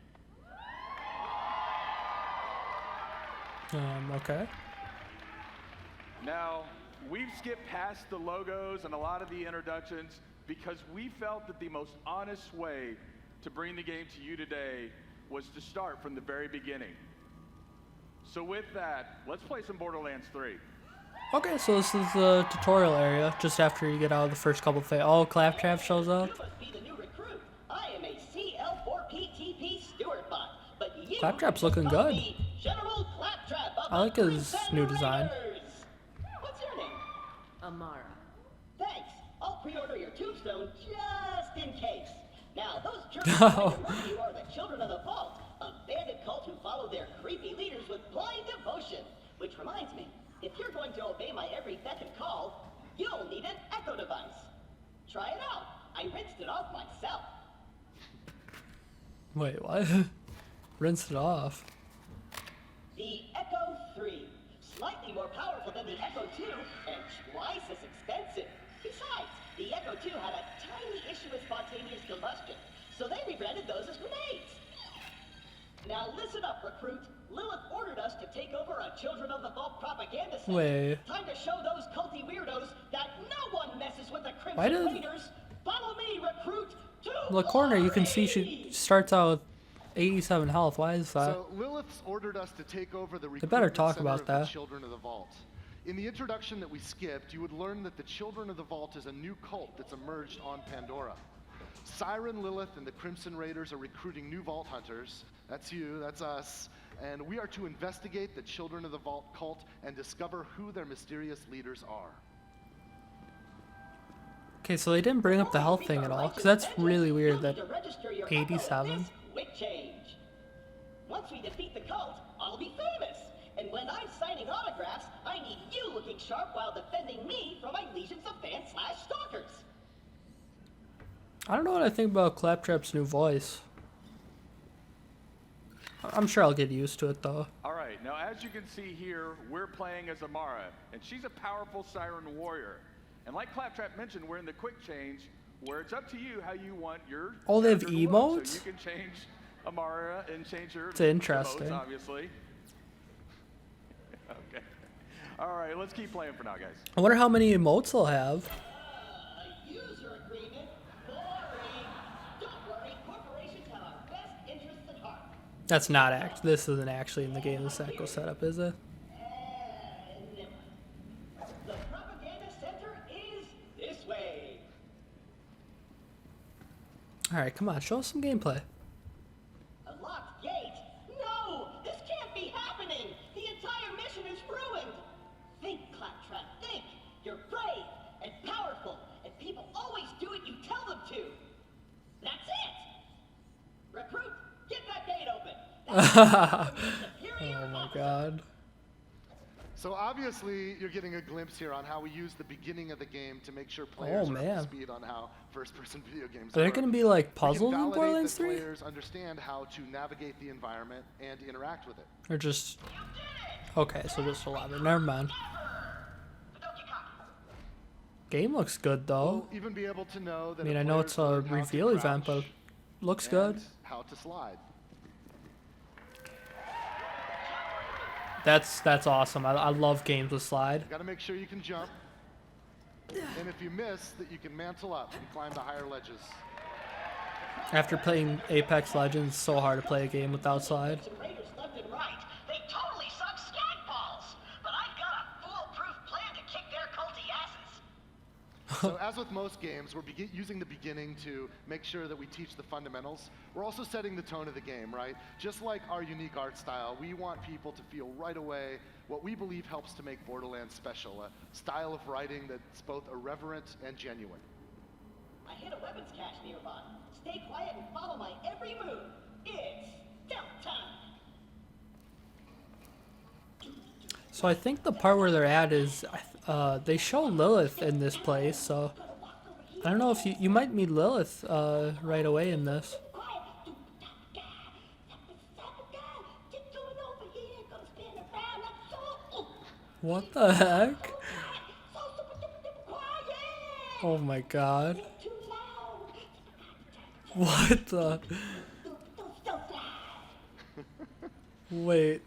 Okay. Now, we've skipped past the logos and a lot of the introductions because we felt that the most honest way to bring the game to you today was to start from the very beginning. So with that, let's play some Borderlands 3. Okay, so this is the tutorial area, just after you get out of the first couple of Oh, Claptrap shows up. Claptrap's looking good. I like his new design. What's your name? Amara. Thanks. I'll pre-order your tombstone just in case. Now, those jerks you are the Children of the Vault, a bandit cult who follow their creepy leaders with blind devotion. Which reminds me, if you're going to obey my every beck and call, you'll need an echo device. Try it out. I rinsed it off myself. Wait, what? Rinse it off. The Echo 3, slightly more powerful than the Echo 2 and twice as expensive. Besides, the Echo 2 had a tiny issue with spontaneous combustion, so they rebranded those as grenades. Now listen up, recruit. Lilith ordered us to take over a Children of the Vault propaganda set. Wait. Time to show those culty weirdos that no one messes with the Why Crimson did- Raiders. Follow me, recruit, to In the corner, you can see she starts out with 87 health. Why is that? So Lilith's ordered us to take over the They better recruitment talk center about of the that. Children of the Vault. In the introduction that we skipped, you would learn that the Children of the Vault is a new cult that's emerged on Pandora. Siren, Lilith, and the Crimson Raiders are recruiting new Vault Hunters. That's you, that's us. And we are to investigate the Children of the Vault cult and discover who their mysterious leaders are. Okay, so they didn't bring up the health thing at all, because that's really weird that 87. quick change. Once we defeat the cult, I'll be famous. And when I'm signing autographs, I need you looking sharp while defending me from my legions of fans/stalkers. I don't know what I think about Claptrap's new voice. I'm sure I'll get used to it, though. All right, now as you can see here, we're playing as Amara, and she's a powerful Siren warrior. And like Claptrap mentioned, we're in the quick change, where it's up to you how you want your Oh, they have character to look. emotes? So you can change Amara and change her It's interesting. emotes, obviously. Okay. All right, let's keep playing for now, guys. I wonder how many emotes they'll have. User agreement? Boring. Don't worry, corporations have our best interests at heart. That's not this isn't actually in the game, this Echo setup, is it? The propaganda center is this way. Alright, come on, show us some gameplay. A locked gate? No! This can't be happening! The entire mission is ruined! Think, Claptrap, think! You're brave and powerful, and people always do what you tell them to! That's it! Recruit, get that gate open! Oh my god. So obviously, you're getting a glimpse here on how we use the beginning of the game to make sure players are up man. to speed on how first-person video games Are there work. gonna be, like, We can puzzles in validate Borderlands that 3? Players understand how to navigate the environment and interact with it. Or just... Okay, so just 11. Never mind. Game looks good, though. We'll even be able to know that I mean, a I know player's it's a learned how to reveal event, but crouch looks and good. how to slide. That's awesome. I love games with slide. Got to make sure you can jump. And if you miss, that you can mantle up and climb to higher ledges. After playing Apex Legends, it's so hard to play a game without slide. Raiders left and right. They totally suck skag balls. But I've got a foolproof plan to kick their culty asses. So as with most games, we're using the beginning to make sure that we teach the fundamentals. We're also setting the tone of the game, right? Just like our unique art style, we want people to feel right away what we believe helps to make Borderlands special, a style of writing that's both irreverent and genuine. I hit a weapons cache nearby. Stay quiet and follow my every move. It's stealth time. So I think the part where they're at is they show Lilith in this place, so I don't know if you might meet Lilith right away in this. What the heck? Oh my god. What the? Wait,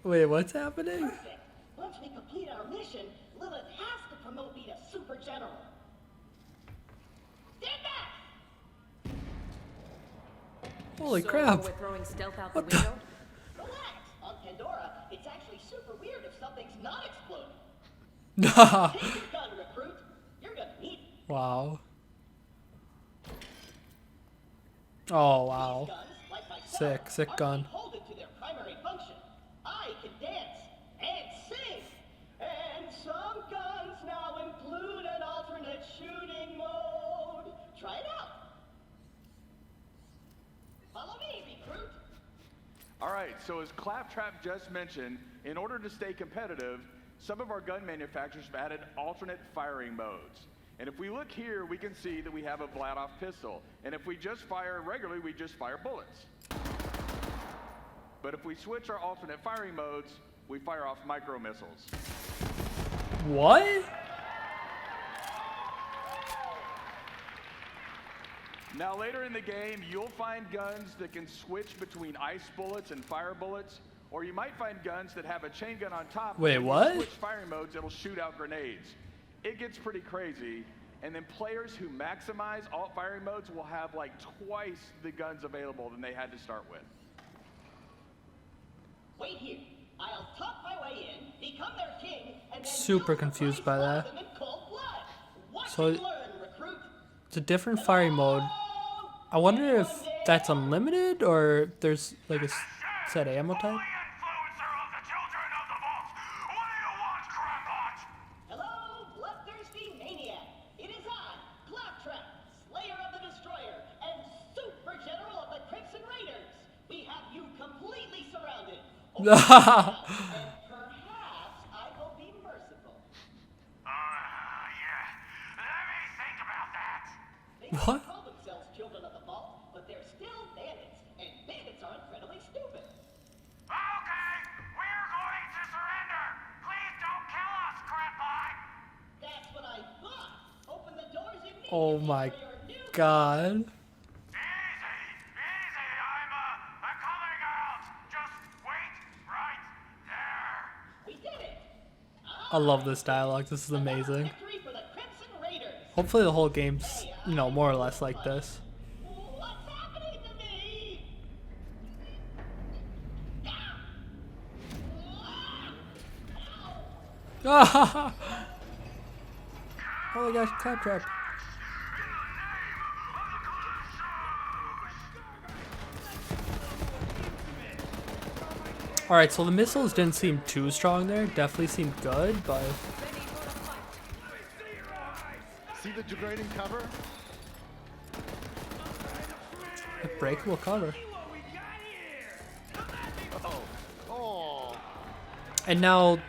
what's happening? Perfect. Once we complete our mission, Lilith has to promote me to Super General. Stand back! Holy So crap. we're throwing stealth out What the window? Relax. On Pandora, it's actually super weird if something's not exploding. Nah. Take your gun, recruit. You're gonna need it. Wow. Oh wow. These guns, like myself, Sick are gun. beholden to their primary function. I can dance and sing. And some guns now include an alternate shooting mode. Try it out. Follow me, recruit. All right, so as Claptrap just mentioned, in order to stay competitive, some of our gun manufacturers have added alternate firing modes. And if we look here, we can see that we have a Vladoff pistol. And if we just fire regularly, we just fire bullets. But if we switch our alternate firing modes, we fire off micro missiles. What? Now later in the game, you'll find guns that can switch between ice bullets and fire bullets, or you might find guns that have a chain gun on top. Wait, When you what? switch firing modes, it'll shoot out grenades. It gets pretty crazy, and then players who maximize alt firing modes will have like twice the guns available than they had to start with. Wait here. I'll talk my way in, become their king, and then Super confused by that. them in cold blood. Watch So and learn, recruit. it's a different firing mode. I wonder if that's unlimited or there's like a set ammo type. Hello, bloodthirsty maniac. It is I, Claptrap, Slayer of the Destroyer, and Super General of the Crimson Raiders. We have you completely surrounded. And perhaps I will be merciful. They might What? call themselves children of the vault, but they're still bandits, and bandits are incredibly stupid. That's what I thought. Open the doors immediately. Oh my god. We did it. I love this dialogue. This is amazing. Victory for the Crimson Raiders. Hopefully the whole game's, more or less like this. What's happening to me? Ah! Oh my gosh, Claptrap. Alright, so the missiles didn't seem too strong there. Definitely seemed good, but See the degrading cover? a breakable cover. Oh. And now,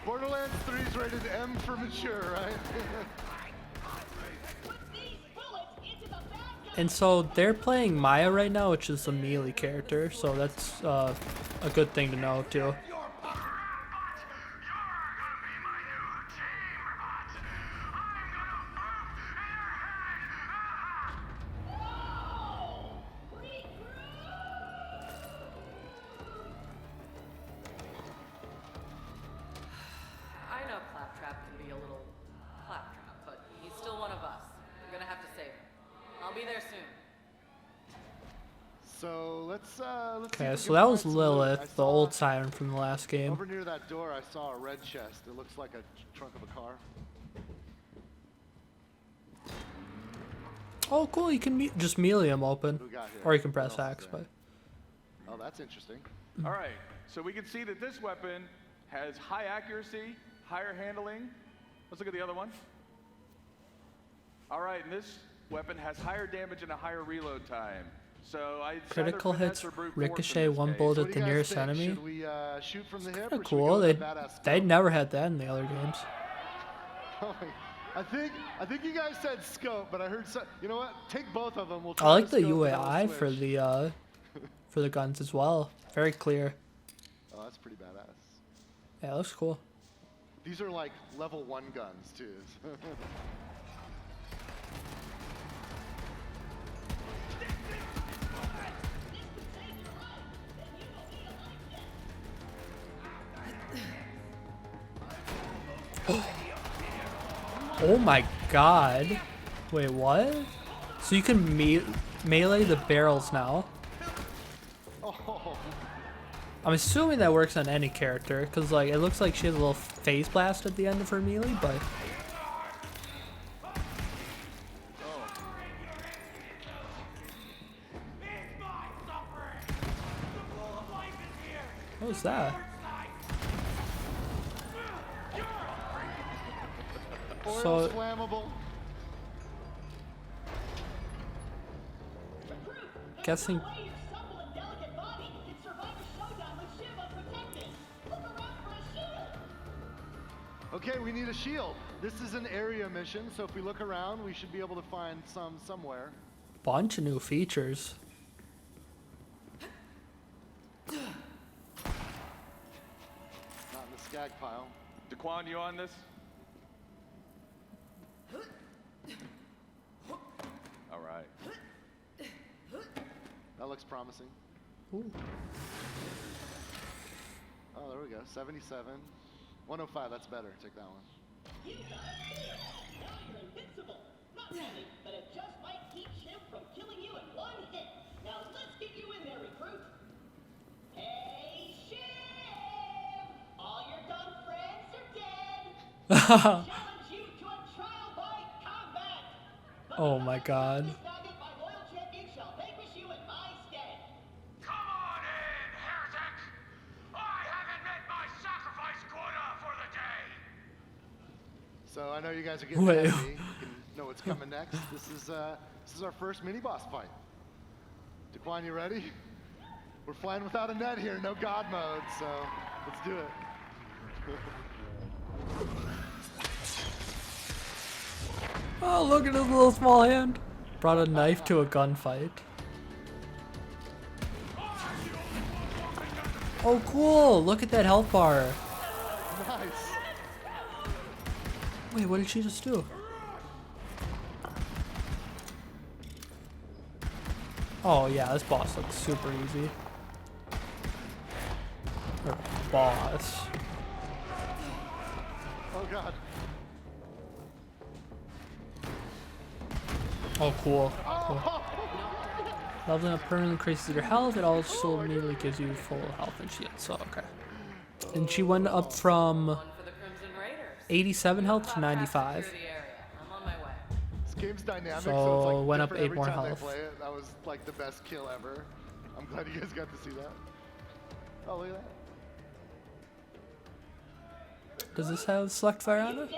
Borderlands 3 is rated M for mature, right? and so they're playing Maya right now, which is a melee character, so that's a good thing to know too. So let's Okay, so that was Lilith, the old siren from the last game. Over near that door, I saw a red chest. It looks like a trunk of a car. Oh, cool! You can just melee him open, or you can press X. But oh, that's interesting. All right, so we can see that this weapon has high accuracy, higher handling. Let's look at the other one. All right, and this weapon has higher damage and a higher reload time. So critical hits ricochet one bullet at the nearest enemy. Should we shoot from the hip? Kinda cool. They never had that in the other games. Oh I think you guys said scope, but I heard you know what? Take both of them. We'll I like the UAI for the guns as well. Very clear. Oh, that's pretty badass. Yeah, it looks cool. These are like level 1 guns too. Oh my god. Wait, what? So you can melee the barrels now? Oh. I'm assuming that works on any character, because like it looks like she has a little phase blast at the end of her melee, but... What was that? So flammable. Guessing. Okay, we need a shield. This is an area mission, so if we look around, we should be able to find some somewhere. Bunch of new features. Not in the skag pile. Daquan, you on this? All right. That looks promising. Ooh. Oh, there we go. 77. 105, that's better. Take that one. You got it. Now you're invincible. Not really, but it just might keep Shiv from killing you in one hit. Now let's get you in there, recruit. Hey, Shiv! All your dumb friends are dead. Challenge you to a trial by combat. Oh my god. So I know you guys are getting ready. You can know what's coming next. This is our first mini boss fight. Daquan, you ready? We're flying without a net here, no god mode, so let's do it. Oh, look at his little small hand. Brought a knife to a gunfight. Oh, cool. Look at that health bar. Nice. Wait, what did she just do? Oh, yeah, this boss looks super easy. Or boss. Oh, God. Oh, cool. Cool. Leveling up permanently increases your health. It also immediately gives you full health and shield. So, okay. And she went up from 87 health to 95. This game's dynamic, So so it's like went up different 8 more every time health. they play it. That was like the best kill ever. I'm glad you guys got to see that. Oh, look at that. Does this have select fire on it?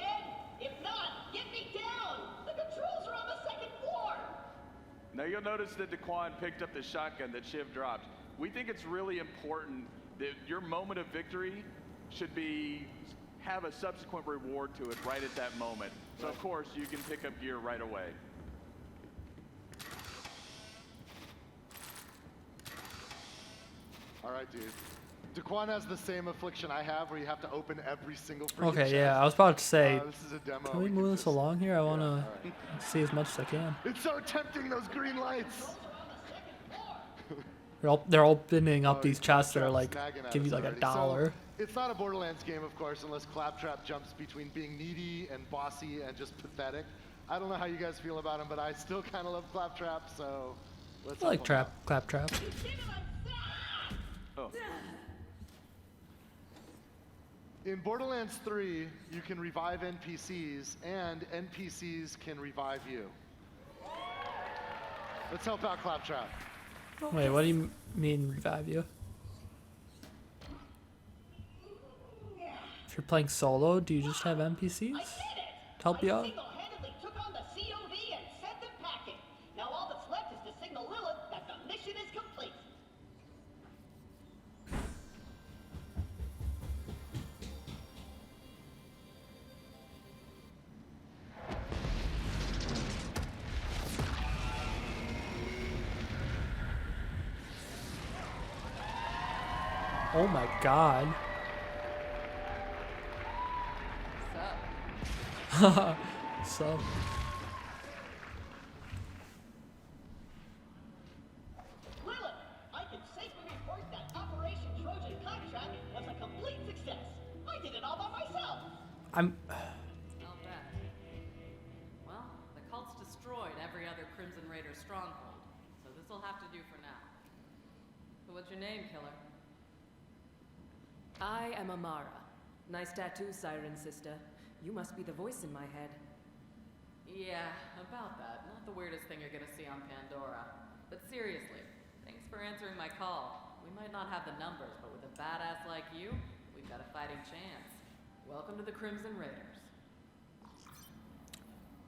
If not, get me down. The controls are on the second floor. Now you'll notice that Daquan picked up the shotgun that Shiv dropped. We think it's really important that your moment of victory should have a subsequent reward to it right at that moment. So of course you can pick up gear right away. All right, dude. Daquan has the same affliction I have, where you have to open every single. Okay, yeah, I was about to say, this is a demo. can we move this along here? I want to see as much as I can. It's so tempting, those green lights. They're opening up these chests that are like, give you like $1. So, it's not a Borderlands game, of course, unless Claptrap jumps between being needy and bossy and just pathetic. I don't know how you guys feel about him, but I still kind of love Claptrap, so Let's I like help 'em out. claptrap. Oh. In Borderlands 3, you can revive NPCs, and NPCs can revive you. Let's help out Claptrap. Wait, what do you mean revive you? If you're playing solo, do you just have NPCs to help you out? Single-handedly took on the COD and sent them packing. Now all that's left is to signal Lilith that the mission is complete. Oh my god. So. Lilith, I can safely report that Operation Trojan Contract was a complete success. I did it all by myself. I'm. I'll bet. Well, the cult's destroyed every other Crimson Raider stronghold, so this'll have to do for now. So what's your name, killer? I am Amara. Nice tattoo, Siren Sister. You must be the voice in my head. Yeah, about that. Not the weirdest thing you're gonna see on Pandora. But seriously, thanks for answering my call. We might not have the numbers, but with a badass like you, we've got a fighting chance. Welcome to the Crimson Raiders.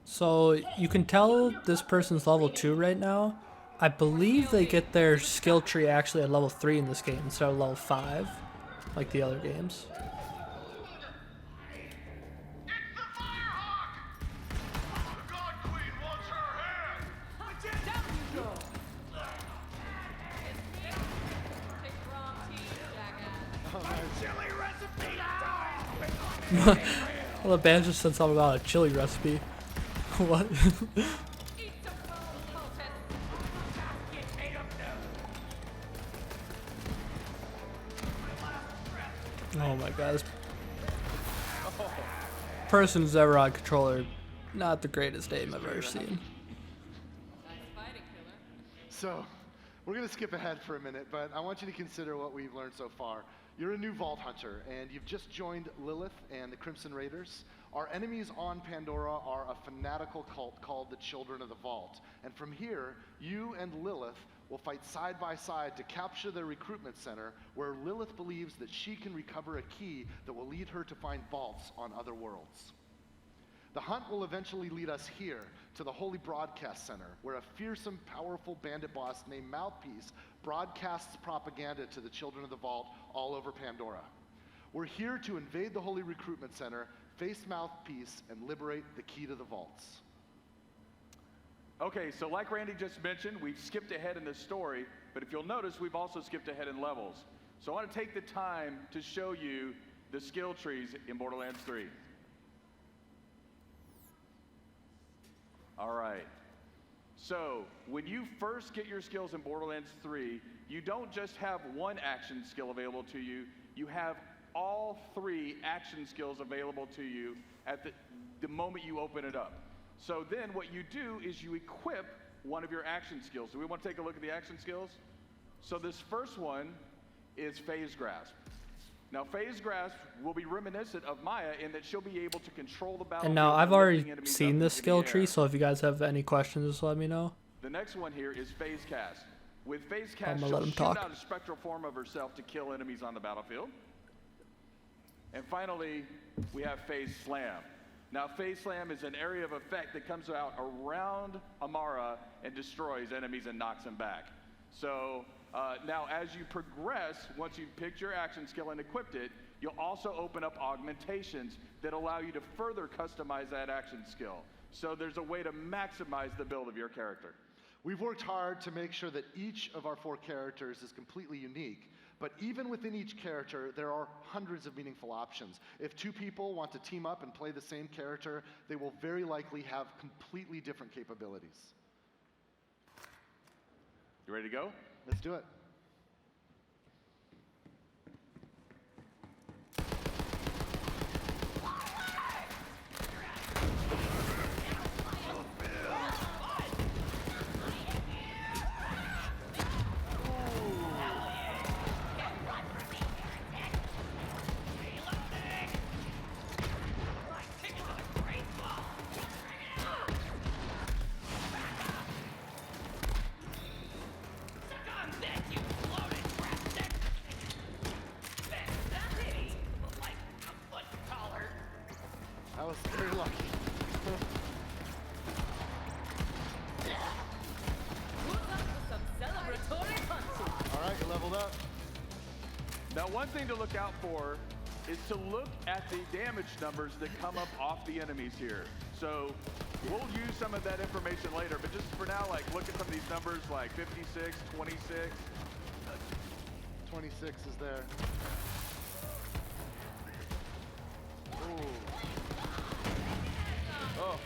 So you can tell this person's level 2 right now. I believe they get their skill tree actually at level 3 in this game instead of level 5, like the other games. Well, the band just said something about a chili recipe. What? Oh my god, this person who's ever on controller, not the greatest aim I've ever seen. So, we're going to skip ahead for a minute, but I want you to consider what we've learned so far. You're a new Vault Hunter, and you've just joined Lilith and the Crimson Raiders. Our enemies on Pandora are a fanatical cult called the Children of the Vault. And from here, you and Lilith will fight side by side to capture their recruitment center, where Lilith believes that she can recover a key that will lead her to find vaults on other worlds. The hunt will eventually lead us here to the Holy Broadcast Center, where a fearsome, powerful bandit boss named Mouthpiece broadcasts propaganda to the Children of the Vault all over Pandora. We're here to invade the Holy Recruitment Center, face Mouthpiece, and liberate the key to the vaults. Okay, so like Randy just mentioned, we've skipped ahead in this story, but if you'll notice, we've also skipped ahead in levels. So I want to take the time to show you the skill trees in Borderlands 3. All right. So when you first get your skills in Borderlands 3, you don't just have one action skill available to you, you have all 3 action skills available to you at the moment you open it up. So then what you do is you equip one of your action skills. Do we want to take a look at the action skills? So this first one is Phase Grasp. Now Phase Grasp will be reminiscent of Maya in that she'll be able to control the battlefield. And now I've already seen this this skill tree, so if you guys have any questions, just let me know. The next one here is Phase Cast. With Phase I'm Cast, gonna she'll let him shoot talk. out a spectral form of herself to kill enemies on the battlefield. And finally, we have Phase Slam. Now, Phase Slam is an area of effect that comes out around Amara and destroys enemies and knocks them back. So now as you progress, once you've picked your action skill and equipped it, you'll also open up augmentations that allow you to further customize that action skill. So there's a way to maximize the build of your character. We've worked hard to make sure that each of our 4 characters is completely unique. But even within each character, there are hundreds of meaningful options. If 2 people want to team up and play the same character, they will very likely have completely different capabilities. You ready to go? Let's do it. Now, one thing to look out for is to look at the damage numbers that come up off the enemies here. So we'll use some of that information later, but just for now, like, look at some of these numbers like 56, 26. 26 is there. Ooh. Oh.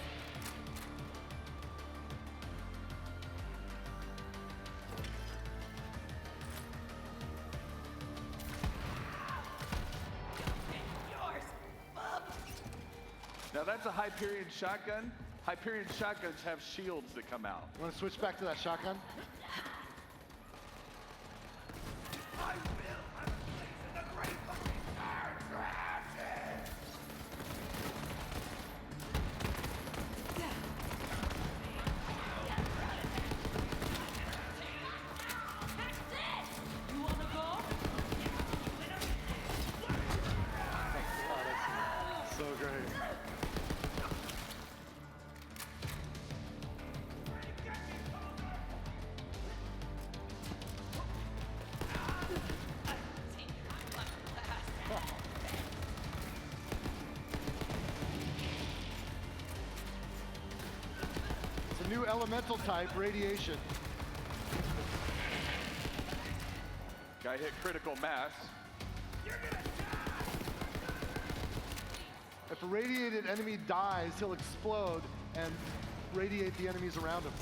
Now that's a Hyperion shotgun. Hyperion shotguns have shields that come out. You want to switch back to that shotgun? So great. It's a new elemental type, radiation. Guy hit critical mass. If a radiated enemy dies, he'll explode and radiate the enemies around him.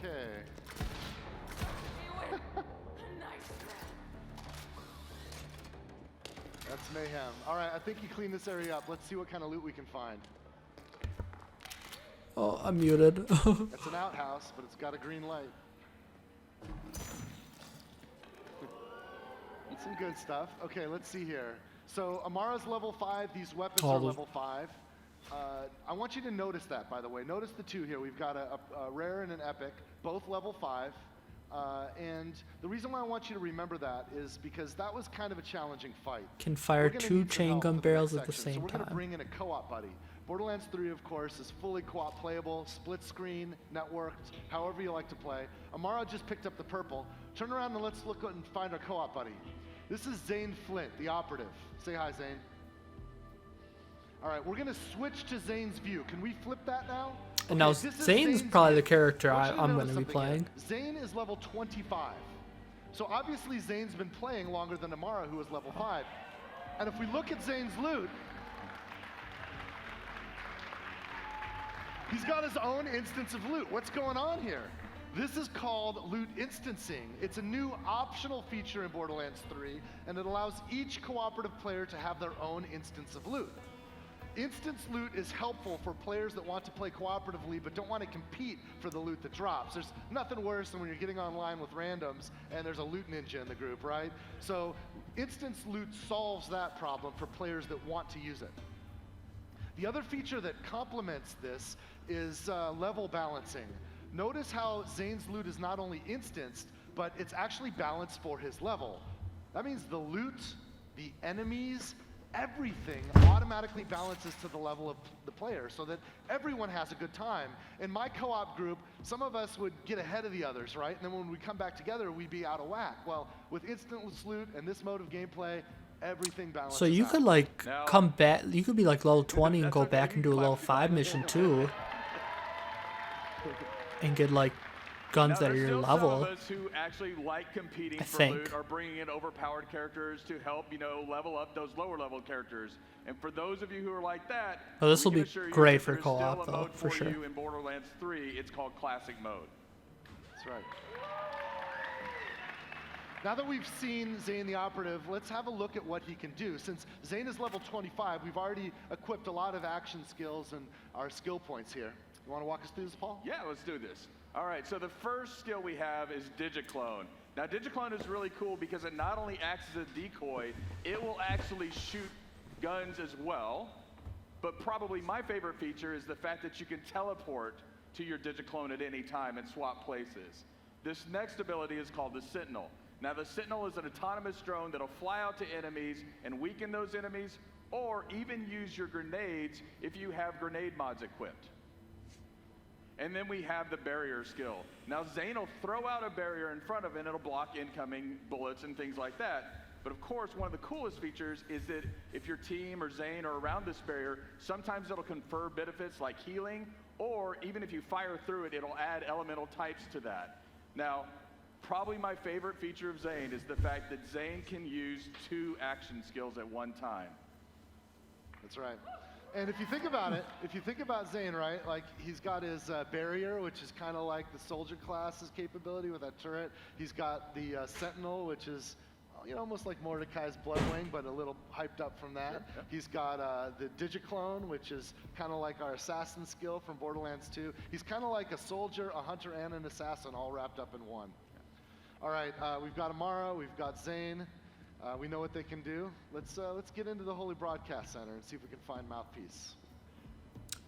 Okay. That's mayhem. All right, I think you cleaned this area up. Let's see what kind of loot we can find. Oh, I'm muted. It's an outhouse, but it's got a green light. It's some good stuff. Okay, let's see here. So Amara's level 5. These weapons are level 5. I want you to notice that, by the way. Notice the two here. We've got a rare and an epic, both level 5. And the reason why I want you to remember that is because that was kind of a challenging fight. Can fire 2 chain gun barrels at the same so we're going to time. bring in a co-op buddy. Borderlands 3, of course, is fully co-op playable, split screen, networked, however you like to play. Amara just picked up the purple. Turn around and let's look and find our co-op buddy. This is Zane Flint, the operative. Say hi, Zane. All right, we're going to switch to Zane's view. Can we flip that now? And now Zane's probably the character I'm going to be playing. Zane is level 25. So obviously Zane's been playing longer than Amara, who is level 5. And if we look at Zane's loot, he's got his own instance of loot. What's going on here? This is called loot instancing. It's a new optional feature in Borderlands 3, and it allows each cooperative player to have their own instance of loot. Instance loot is helpful for players that want to play cooperatively but don't want to compete for the loot that drops. There's nothing worse than when you're getting online with randoms and there's a loot ninja in the group, right? So instance loot solves that problem for players that want to use it. The other feature that complements this is level balancing. Notice how Zane's loot is not only instanced, but it's actually balanced for his level. That means the loot, the enemies, everything automatically balances to the level of the player so that everyone has a good time. In my co-op group, some of us would get ahead of the others, right? And then when we come back together, we'd be out of whack. Well, with instantless loot and this mode of gameplay, everything balances So you out. could like come back, you could be like level 20 and go back and do a level 5 mission too. And get like guns that are your level. Some of us who actually like competing for loot are bringing in overpowered characters to help, you know, level up those lower level characters. And for those of you who are like that, Oh, this will be great for there's co-op still a though, mode for sure. You in Borderlands 3, it's called Classic Mode. That's right. Now that we've seen Zane the Operative, let's have a look at what he can do. Since Zane is level 25, we've already equipped a lot of action skills and our skill points here. You want to walk us through this, Paul? Yeah, let's do this. All right, so the first skill we have is Digiclone. Now, Digiclone is really cool because it not only acts as a decoy, it will actually shoot guns as well. But probably my favorite feature is the fact that you can teleport to your Digiclone at any time and swap places. This next ability is called the Sentinel. Now, the Sentinel is an autonomous drone that'll fly out to enemies and weaken those enemies, or even use your grenades if you have grenade mods equipped. And then we have the barrier skill. Now, Zane will throw out a barrier in front of it, and it'll block incoming bullets and things like that. But of course, one of the coolest features is that if your team or Zane are around this barrier, sometimes it'll confer benefits like healing, or even if you fire through it, it'll add elemental types to that. Now, probably my favorite feature of Zane is the fact that Zane can use 2 action skills at one time. That's right. And if you think about it, if you think about Zane, right, like he's got his barrier, which is kind of like the soldier class's capability with that turret. He's got the Sentinel, which is almost like Mordecai's Bloodwing, but a little hyped up from that. Yep. He's got the Digiclone, which is kind of like our assassin skill from Borderlands 2. He's kind of like a soldier, a hunter, and an assassin all wrapped up in one. All right, we've got Amara, we've got Zane. We know what they can do. Let's get into the Holy Broadcast Center and see if we can find Mouthpiece.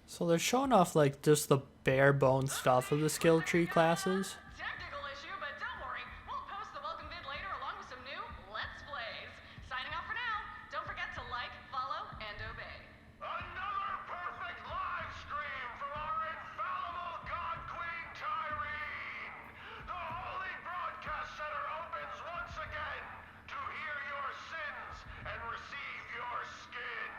So they're showing off like just the bare bones stuff of the skill tree classes. Technical issue, but don't worry. We'll post the welcome vid later along with some new Let's Plays. Signing off for now. Don't forget to like, follow, and obey. Another perfect live stream from our infallible God Queen Tyreen. The Holy Broadcast Center opens once again to hear your sins and receive your skins.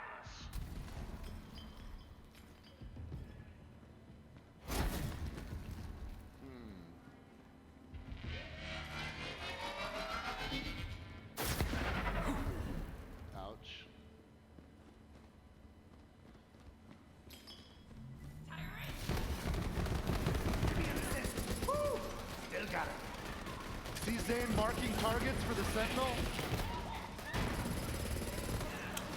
Ouch. Still got it. See Zane marking targets for the Sentinel?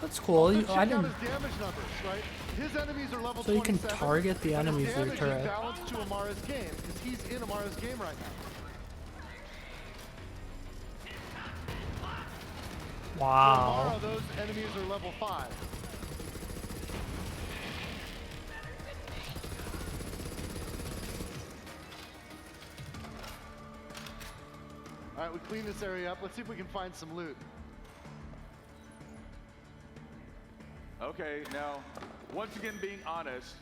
That's cool. Also, I check out didn't. his damage numbers, right? His enemies are level So you can 27, target the and his enemies with your damage turret. is balanced to Amara's game, because he's in Amara's game right now. Wow. For Amara, those enemies are level 5. All right, we clean this area up. Let's see if we can find some loot. Okay, now, once again, being honest,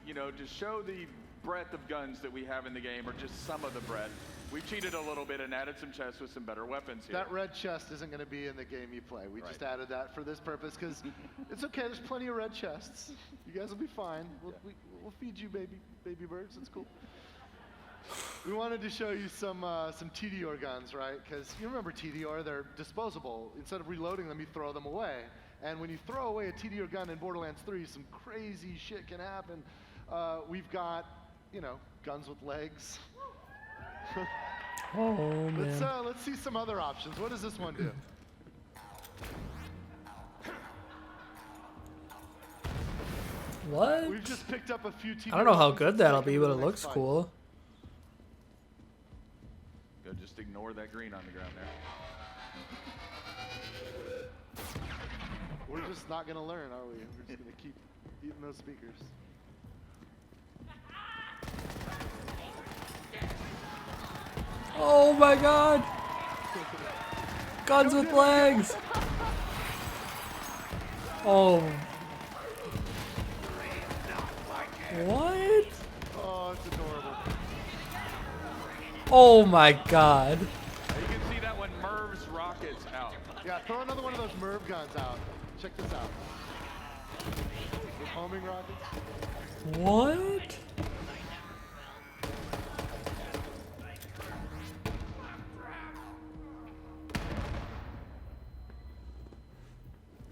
to show the breadth of guns that we have in the game, or just some of the breadth, we cheated a little bit and added some chests with some better weapons here. That red chest isn't going to be in the game you play. We just added that for this purpose because it's okay. There's plenty of red chests. You guys will be fine. We'll feed you, baby birds. It's cool. We wanted to show you some TDR guns, right? Because you remember TDR, they're disposable. Instead of reloading them, you throw them away. And when you throw away a TDR gun in Borderlands 3, some crazy shit can happen. We've got, guns with legs. Oh man. Let's see some other options. What does this one do? What? We've just picked up a few TDR I don't know how weapons. good Let's that'll take be, them but to it the looks next fight. cool. Good, just ignore that green on the ground there. We're just not going to learn, are we? We're just going to keep eating those speakers. Oh my god! Guns with legs! Oh. What? Oh, it's adorable. Oh my god. You can see that when Merv's rockets out. Yeah, throw another one of those Merv guns out. Check this out. With homing rockets. What?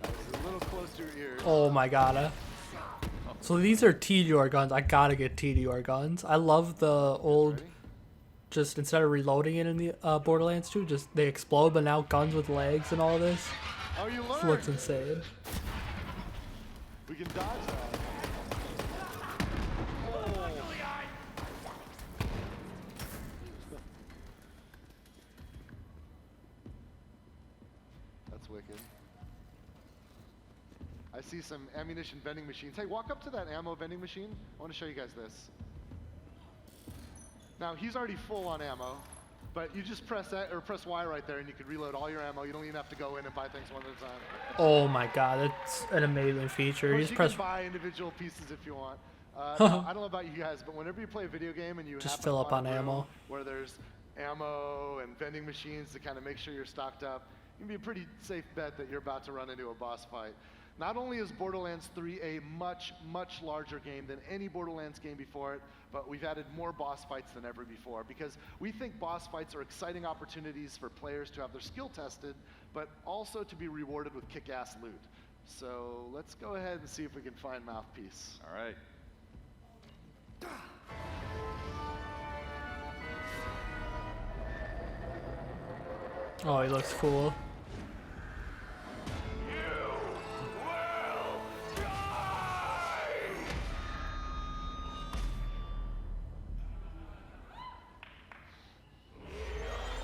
A little close to your ears. Oh my god. So these are TDR guns. I gotta get TDR guns. I love the old, just instead of reloading it in the Borderlands 2, just they explode, but now guns with legs and all this. Oh, you This learned. looks insane. We can dodge that. That's wicked. I see some ammunition vending machines. Hey, walk up to that ammo vending machine. I want to show you guys this. Now, he's already full on ammo. But you just press X, or press Y right there, and you can reload all your ammo. You don't even have to go in and buy things one at a time. Oh my god, that's an amazing feature. You can buy individual pieces if you want. I don't know about you guys, but whenever you play a video game and you just happen fill to up find on a room ammo. where there's ammo and vending machines to kind of make sure you're stocked up, it can be a pretty safe bet that you're about to run into a boss fight. Not only is Borderlands 3 a much, much larger game than any Borderlands game before it, but we've added more boss fights than ever before because we think boss fights are exciting opportunities for players to have their skill tested, but also to be rewarded with kick-ass loot. So let's go ahead and see if we can find Mouthpiece. All right. Oh, he looks cool.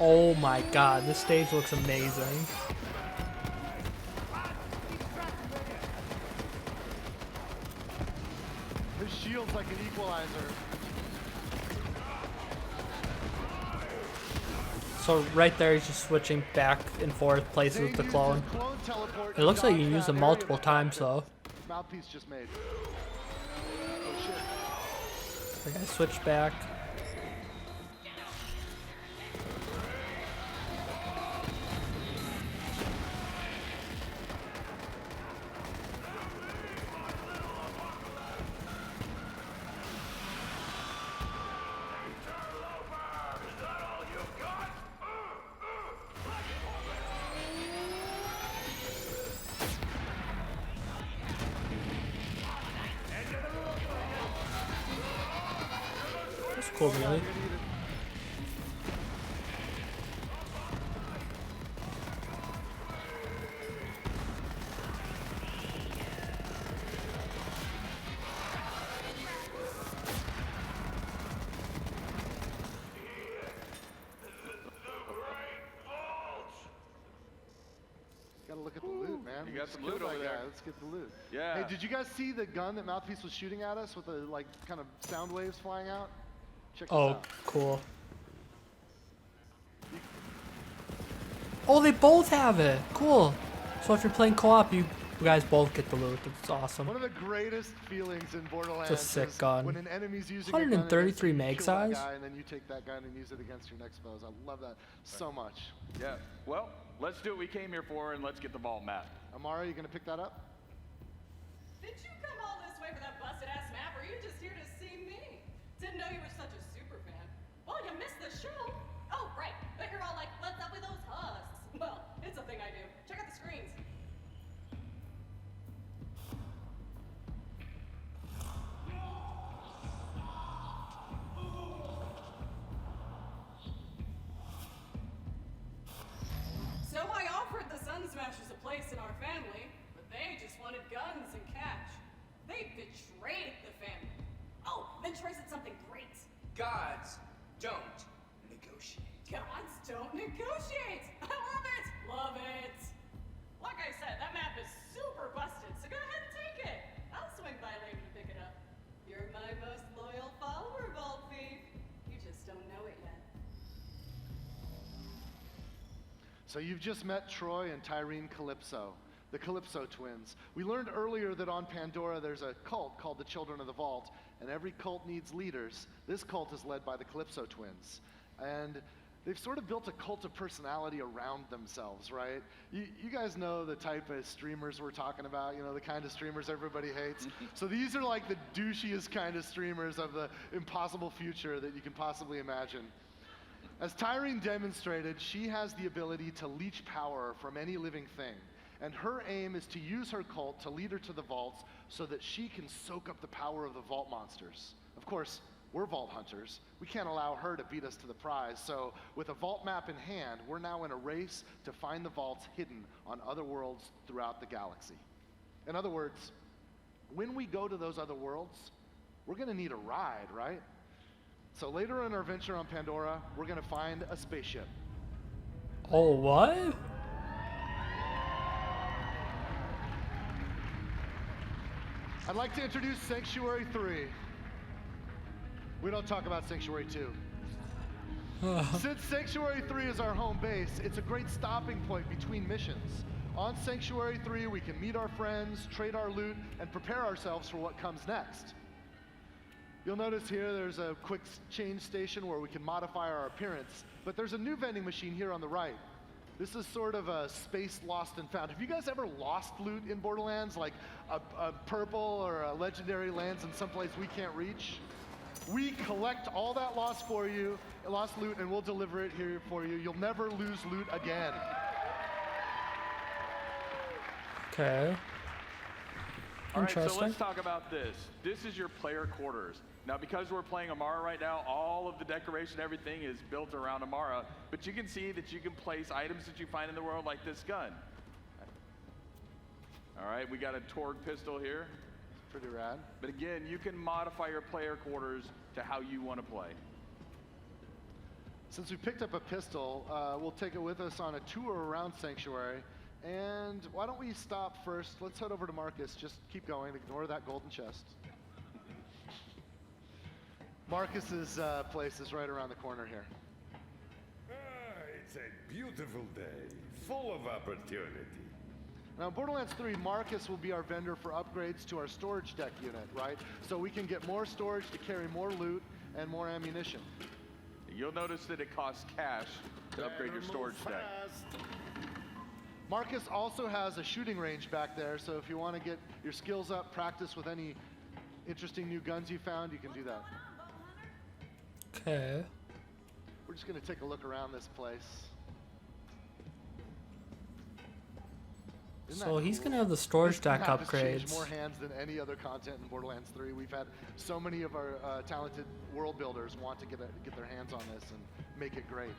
Oh my god, this stage looks amazing. His shield's like an equalizer. So right there, he's just switching back and forth places with the clone. It looks like you can use it multiple times though. Mouthpiece just made. Oh shit. Okay, switch back. That's cool, really. Gotta look at the loot, man. You got some Let's loot kill over that there. guy. Let's get the loot. Yeah. Hey, did you guys see the gun that Mouthpiece was shooting at us with the like kind of sound waves flying out? Check this Oh, out. cool. Oh, they both have it. Cool. So if you're playing co-op, you guys both get the loot. That's awesome. One of the greatest feelings in Borderlands It's a sick is gun. when an enemy's using a gun 133 against you, meg you kill size? that guy, and then you take that gun and use it against your next foes. I love that so much. Yeah. Well, let's do what we came here for, and let's get the vault map. Amara, you gonna pick that up? Did you come all this way for that busted ass map, or are you just here to see me? Didn't know you were such a super fan. Well, you missed the show. Oh, right. But you're all like, what's up with those husks? Well, it's a thing I do. Check out the screens. So I offered the Sun Smashers a place in our family, but they just wanted guns and cash. They betrayed the family. Oh, then Troy said something great. Gods don't negotiate. Gods don't negotiate. I love it. Love it. Like I said, that map is super busted, so go ahead and take it. I'll swing by later to pick it up. You're my most loyal follower, Vault Thief. You just don't know it yet. So you've just met Troy and Tyrene Calypso, the Calypso twins. We learned earlier that on Pandora there's a cult called the Children of the Vault, and every cult needs leaders. This cult is led by the Calypso twins. And they've sort of built a cult of personality around themselves, right? You guys know the type of streamers we're talking about, you know, the kind of streamers everybody hates. So these are like the douchiest kind of streamers of the impossible future that you can possibly imagine. As Tyrene demonstrated, she has the ability to leech power from any living thing. And her aim is to use her cult to lead her to the vaults so that she can soak up the power of the vault monsters. Of course, we're vault hunters. We can't allow her to beat us to the prize. So with a vault map in hand, we're now in a race to find the vaults hidden on other worlds throughout the galaxy. In other words, when we go to those other worlds, we're gonna need a ride, right? So later in our venture on Pandora, we're gonna find a spaceship. Oh, what? I'd like to introduce Sanctuary 3. We don't talk about Sanctuary 2. Since Sanctuary 3 is our home base, it's a great stopping point between missions. On Sanctuary 3, we can meet our friends, trade our loot, and prepare ourselves for what comes next. You'll notice here there's a quick change station where we can modify our appearance, but there's a new vending machine here on the right. This is sort of a space lost and found. Have you guys ever lost loot in Borderlands, like a purple or a legendary lands in some place we can't reach? We collect all that lost loot, and we'll deliver it here for you. You'll never lose loot again. Okay. All right, Interesting. so let's talk about this. This is your player quarters. Now, because we're playing Amara right now, all of the decoration, everything is built around Amara, but you can see that you can place items that you find in the world like this gun. All right, we got a Torg pistol here. It's pretty rad. But again, you can modify your player quarters to how you want to play. Since we picked up a pistol, we'll take it with us on a tour around Sanctuary. And why don't we stop first? Let's head over to Marcus. Just keep going. Ignore that golden chest. Marcus's place is right around the corner here. It's a beautiful day, full of opportunity. Now, in Borderlands 3, Marcus will be our vendor for upgrades to our storage deck unit, right? So we can get more storage to carry more loot and more ammunition. You'll notice that it costs cash to upgrade your storage deck. Marcus also has a shooting range back there, so if you want to get your skills up, practice with any interesting new guns you found, you can do that. Okay. We're just going to take a look around this place. Isn't So that he's cool? gonna have the storage This deck map has changed upgrades. more hands than any other content in Borderlands 3. We've had so many of our talented world builders want to get their hands on this and make it great.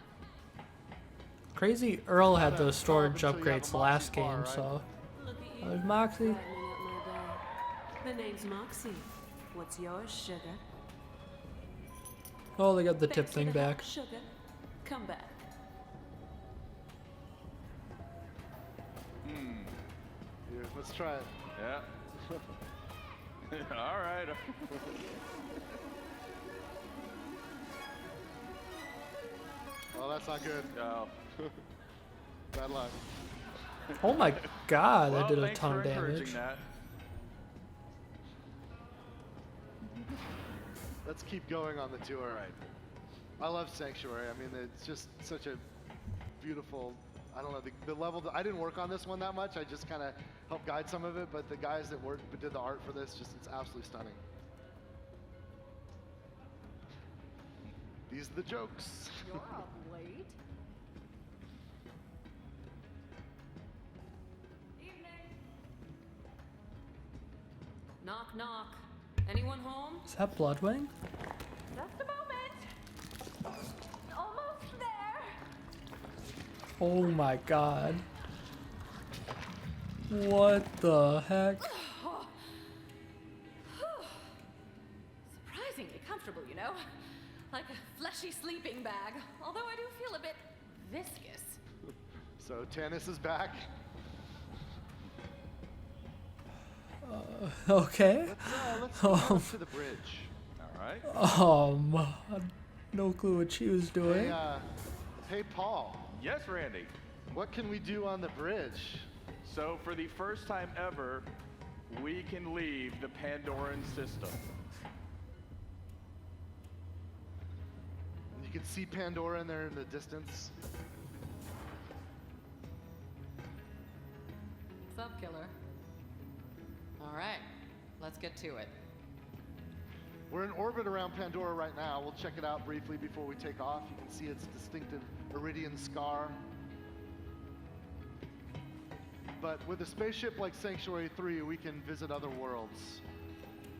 Crazy Earl had those storage until you have a upgrades Moxie last bar, game, right? so. Look at you. There's Moxie. Brightening up my day. The name's Moxie. What's yours, sugar? Oh, they got the tip Thanks for thing the back. help, sugar. Come back. Here, let's try it. Yeah. All right. Oh, that's not good. No. Bad luck. Oh my god, Well, that did a thanks ton for of damage. encouraging that. Let's keep going on the tour. Right. I love Sanctuary. I mean, it's just such a beautiful, I don't know, the level, I didn't work on this one that much. I just kind of helped guide some of it, but the guys that did the art for this, it's absolutely stunning. These are the jokes. You're up late. Knock, knock. Anyone home? Is that Bloodwing? Just a moment. Almost there. Oh my god. What the heck? Surprisingly comfortable, you know? Like a fleshy sleeping bag. Although I do feel a bit viscous. So Tannis is back. Okay. Let's go up to the bridge. All right. No clue what she was doing. Hey, Paul. Yes, Randy. What can we do on the bridge? So for the first time ever, we can leave the Pandoran system. You can see Pandora in there in the distance. What's up, killer? All right, let's get to it. We're in orbit around Pandora right now. We'll check it out briefly before we take off. You can see its distinctive iridian scar. But with a spaceship like Sanctuary 3, we can visit other worlds.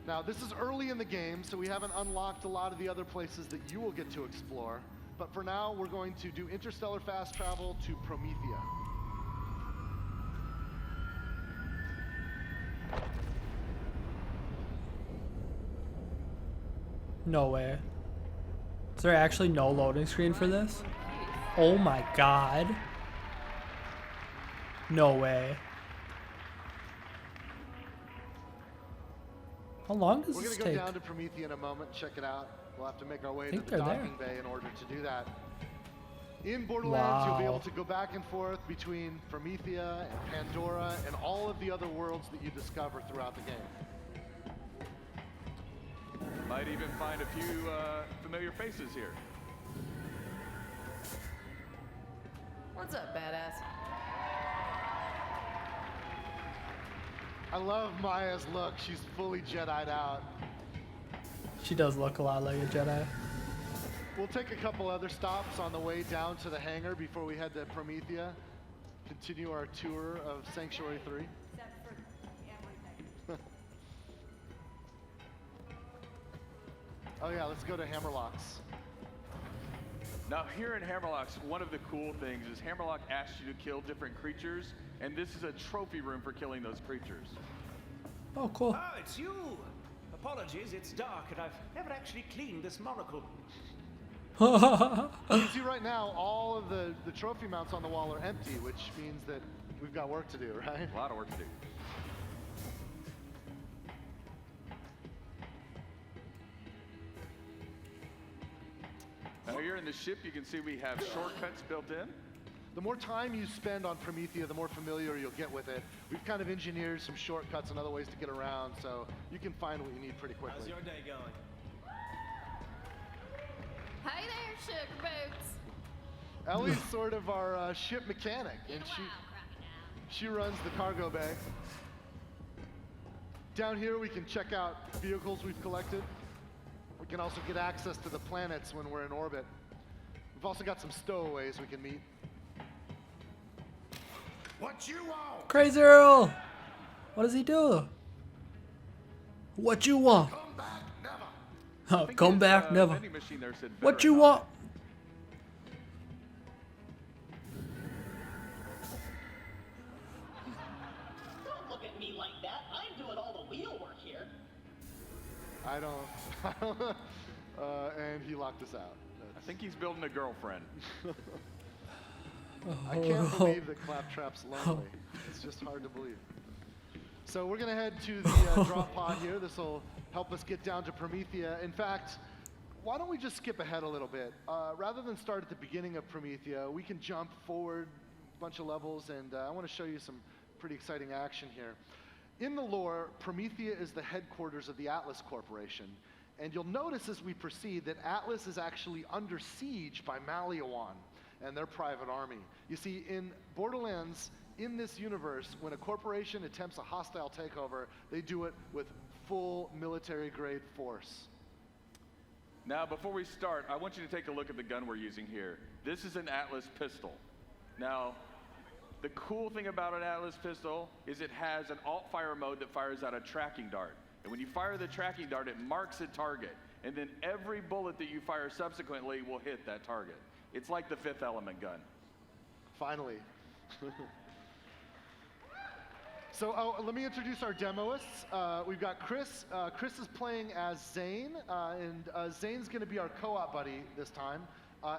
Now, this is early in the game, so we haven't unlocked a lot of the other places that you will get to explore. But for now, we're going to do interstellar fast travel to Promethea. No way. Is there actually no loading screen for this? Oh my god. No way. How long does We're this going to go take? down to Promethea in a moment and check it out. We'll have to make our way to think the they're there. docking bay in order to do that. In Borderlands, you'll be Wow. able to go back and forth between Promethea and Pandora and all of the other worlds that you discover throughout the game. Might even find a few familiar faces here. What's up, badass? I love Maya's look. She's fully Jedi'd out. She does look a lot like a Jedi. We'll take a couple other stops on the way down to the hangar before we head to Promethea. Continue our tour of Sanctuary 3. Except for everything. Oh yeah, let's go to Hammerlocks. Now here in Hammerlocks, one of the cool things is Hammerlock asks you to kill different creatures, and this is a trophy room for killing those creatures. Oh, cool. Oh, it's you! Apologies, it's dark and I've never actually cleaned this monocle. You see right now, all of the trophy mounts on the wall are empty, which means that we've got work to do, right? A lot of work to do. Now here in the ship, you can see we have shortcuts built in. The more time you spend on Promethea, the more familiar you'll get with it. We've kind of engineered some shortcuts and other ways to get around, so you can find what you need pretty quickly. How's your day going? Hey there, sugar boots. Ellie's sort of our ship mechanic, and she runs the cargo bay. Down here, we can check out vehicles we've collected. We can also get access to the planets when we're in orbit. We've also got some stowaways we can meet. What you want? Crazy Earl! What does he do? What you want? Come back never. Oh, come back never. vending machine there said What you veteran. want? Don't look at me like that. I'm doing all the wheel work here. I don't. And he locked us out. I think he's building a girlfriend. I can't believe that Claptrap's lonely. It's just hard to believe. So we're gonna head to the drop pod here. This will help us get down to Promethea. In fact, why don't we just skip ahead a little bit? Rather than start at the beginning of Promethea, we can jump forward a bunch of levels, and I want to show you some pretty exciting action here. In the lore, Promethea is the headquarters of the Atlas Corporation. And you'll notice as we proceed that Atlas is actually under siege by Maliawan and their private army. You see, in Borderlands, in this universe, when a corporation attempts a hostile takeover, they do it with full military-grade force. Now, before we start, I want you to take a look at the gun we're using here. This is an Atlas pistol. Now, the cool thing about an Atlas pistol is it has an alt-fire mode that fires out a tracking dart. And when you fire the tracking dart, it marks a target. And then every bullet that you fire subsequently will hit that target. It's like the Fifth Element gun. Finally. So let me introduce our demoists. We've got Chris. Chris is playing as Zane, and Zane's going to be our co-op buddy this time.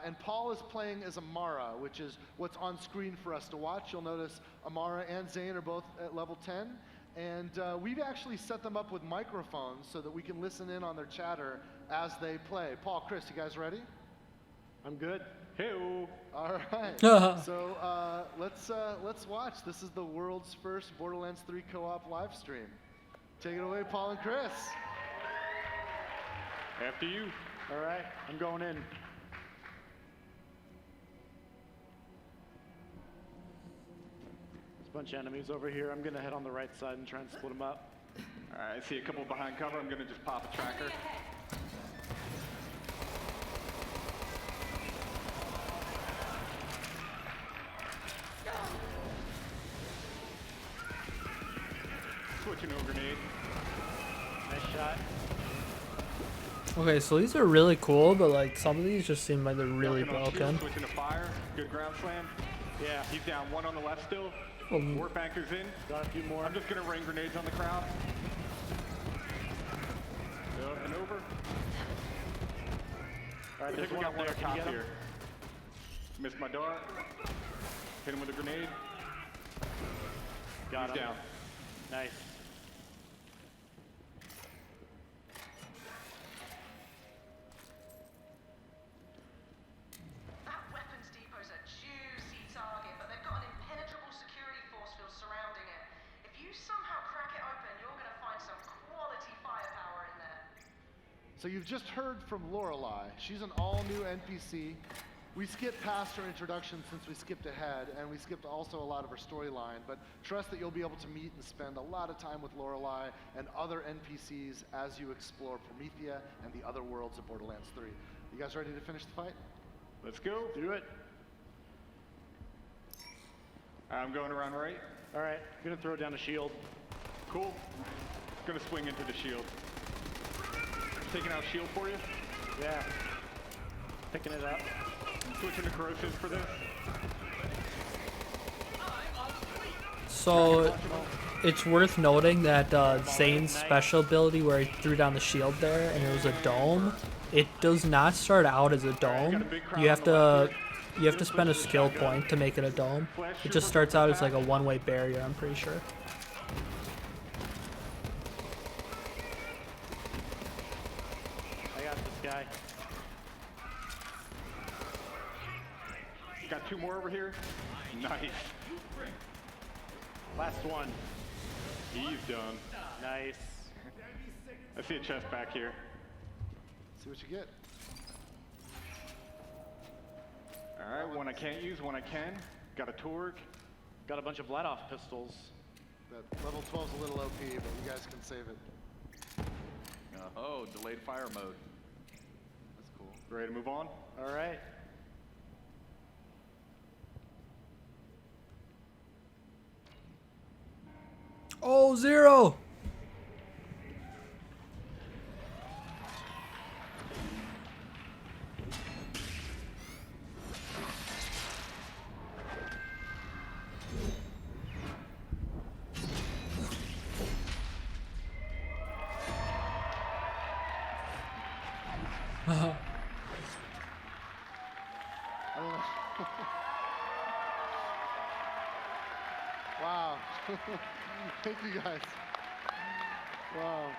And Paul is playing as Amara, which is what's on screen for us to watch. You'll notice Amara and Zane are both at level 10. And we've actually set them up with microphones so that we can listen in on their chatter as they play. Paul, Chris, you guys ready? I'm good. Hey-o. All right. So let's watch. This is the world's first Borderlands 3 co-op live stream. Take it away, Paul and Chris. After you. All right, I'm going in. There's a bunch of enemies over here. I'm gonna head on the right side and try and split them up. All right, I see a couple behind cover. I'm gonna just pop a tracker. Switching to a grenade. Nice shot. Okay, so these are really cool, but like some of these just seem like they're really Knocking on broken. shield, switching to fire. Good ground slam. Yeah, he's down. One on the left still. Warp anchor's in. Got a few more. I'm just gonna rain grenades on the crowd. Up and over. All right, I there's think we one got one up up there. Can you top get him? here. Missed my dart. Hit him with a grenade. Got He's him. down. Nice. That weapons depot So you've just heard from Lorelei. She's an all-new NPC. We skipped past her introduction since we skipped ahead, and we skipped also a lot of her storyline, but trust that you'll be able to meet and spend a lot of time with Lorelei and other NPCs as you explore Promethea and the other worlds of Borderlands 3. You guys ready to finish the fight? Let's go. Do it. I'm going around right. All right, gonna throw down a shield. Cool. Gonna swing into the shield. Taking out shield for you? Yeah. Picking it up. I'm switching to corrosive for this. So it's worth noting that Zane's special ability where he threw down the shield there and it was a dome, it does not start out as a dome. You have to spend a skill point to make it a dome. It just starts out as like a one-way barrier, I'm pretty sure. I got this guy. Got two more over here. Nice. Last one. He's done. Nice. I see a chest back here. See what you get. All right, one I can't use, one I can. Got a Torg. Got a bunch of let-off pistols. That level 12's a little OP, but you guys can save it. Oh, delayed fire mode. That's cool. Ready to move on? All right. Oh, Zero! Wow. Thank you guys. Wow.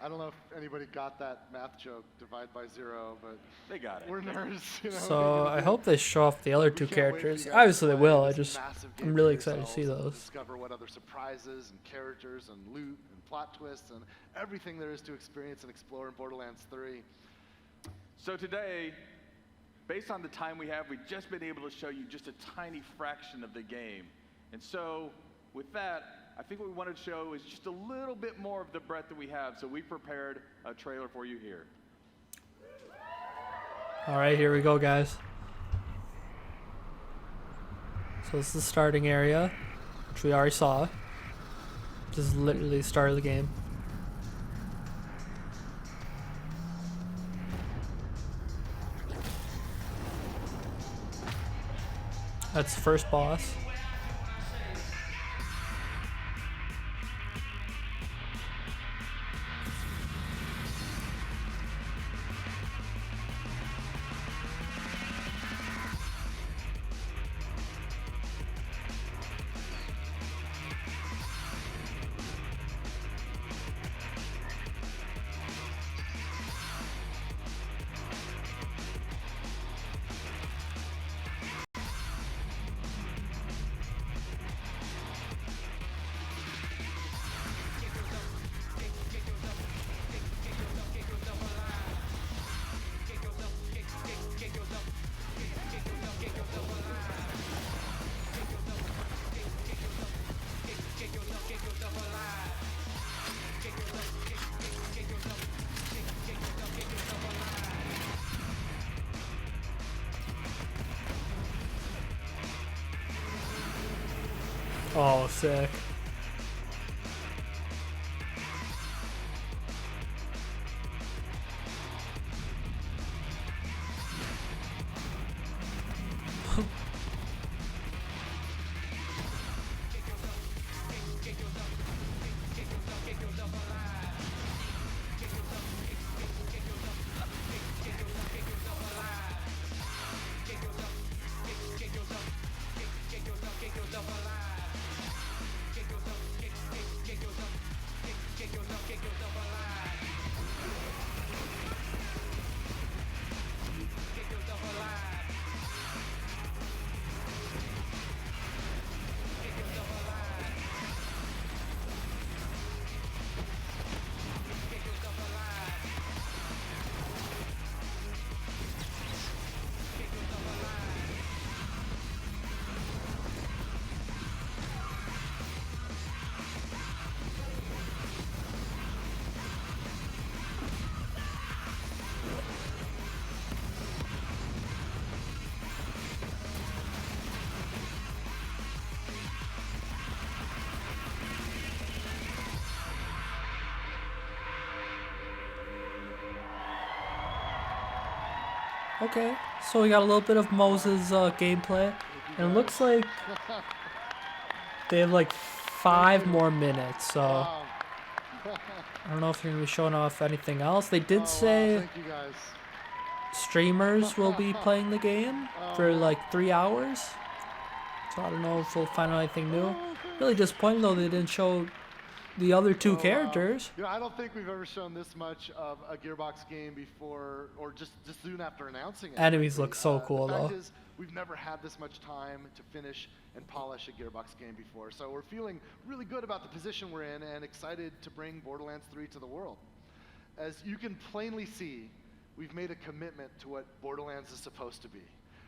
I don't know if anybody got that math joke, divide by 0, but they got it. We're nerds, you know. So I hope they show off the other two characters. Obviously they will. I'm really excited to see those. Discover what other surprises and characters and loot and plot twists and everything there is to experience and explore in Borderlands 3. So today, based on the time we have, we've just been able to show you just a tiny fraction of the game. And so with that, I think what we wanted to show is just a little bit more of the breadth that we have. So we prepared a trailer for you here. All right, here we go, guys. So this is the starting area, which we already saw. This is literally the start of the game. That's the first boss. Oh, sick. Okay, so we got a little bit of Mose's gameplay, and it looks like they have like 5 more minutes, so I don't know if you're going to be showing off anything else. They did say Thank you guys. streamers will be playing the game for like 3 hours, so I don't know if we'll find out anything new. Really disappointing though they didn't show the other 2 characters. You know, I don't think we've ever shown this much of a Gearbox game before, or just soon after announcing it. Enemies look so cool the though. fact is, we've never had this much time to finish and polish a Gearbox game before, so we're feeling really good about the position we're in and excited to bring Borderlands 3 to the world. As you can plainly see, we've made a commitment to what Borderlands is supposed to be.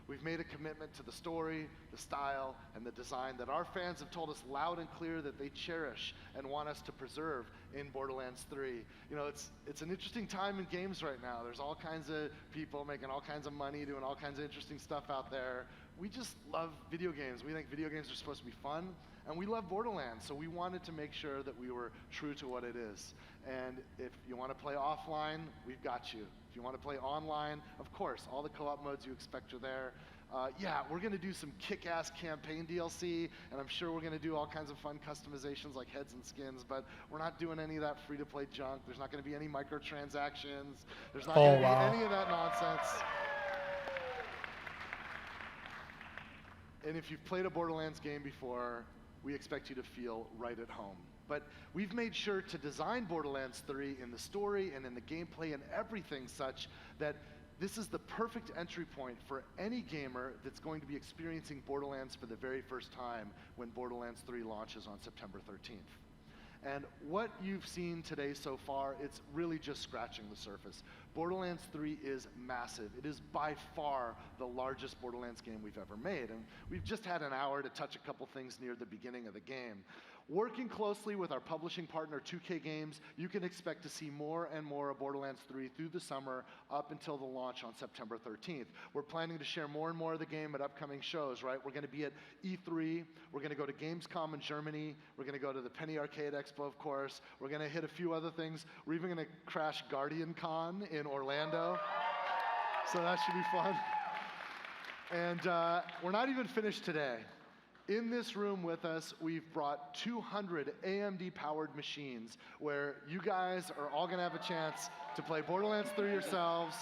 We've made a commitment to the story, the style, and the design that our fans have told us loud and clear that they cherish and want us to preserve in Borderlands 3. You know, it's an interesting time in games right now. There's all kinds of people making all kinds of money, doing all kinds of interesting stuff out there. We just love video games. We think video games are supposed to be fun, and we love Borderlands, so we wanted to make sure that we were true to what it is. And if you want to play offline, we've got you. If you want to play online, of course, all the co-op modes you expect are there. Yeah, we're going to do some kick-ass campaign DLC, and I'm sure we're going to do all kinds of fun customizations like heads and skins, but we're not doing any of that free-to-play junk. There's not going to be any microtransactions. There's not going to be any of that nonsense. And if you've played a Borderlands game before, we expect you to feel right at home. But we've made sure to design Borderlands 3 in the story and in the gameplay and everything such that this is the perfect entry point for any gamer that's going to be experiencing Borderlands for the very first time when Borderlands 3 launches on September 13th. And what you've seen today so far, it's really just scratching the surface. Borderlands 3 is massive. It is by far the largest Borderlands game we've ever made. And we've just had an hour to touch a couple things near the beginning of the game. Working closely with our publishing partner 2K Games, you can expect to see more and more of Borderlands 3 through the summer up until the launch on September 13th. We're planning to share more and more of the game at upcoming shows, right? We're going to be at E3, we're going to go to Gamescom in Germany, we're going to go to the Penny Arcade Expo, of course, we're going to hit a few other things. We're even going to crash Guardian Con in Orlando, so that should be fun. And we're not even finished today. In this room with us, we've brought 200 AMD-powered machines where you guys are all going to have a chance to play Borderlands 3 yourselves.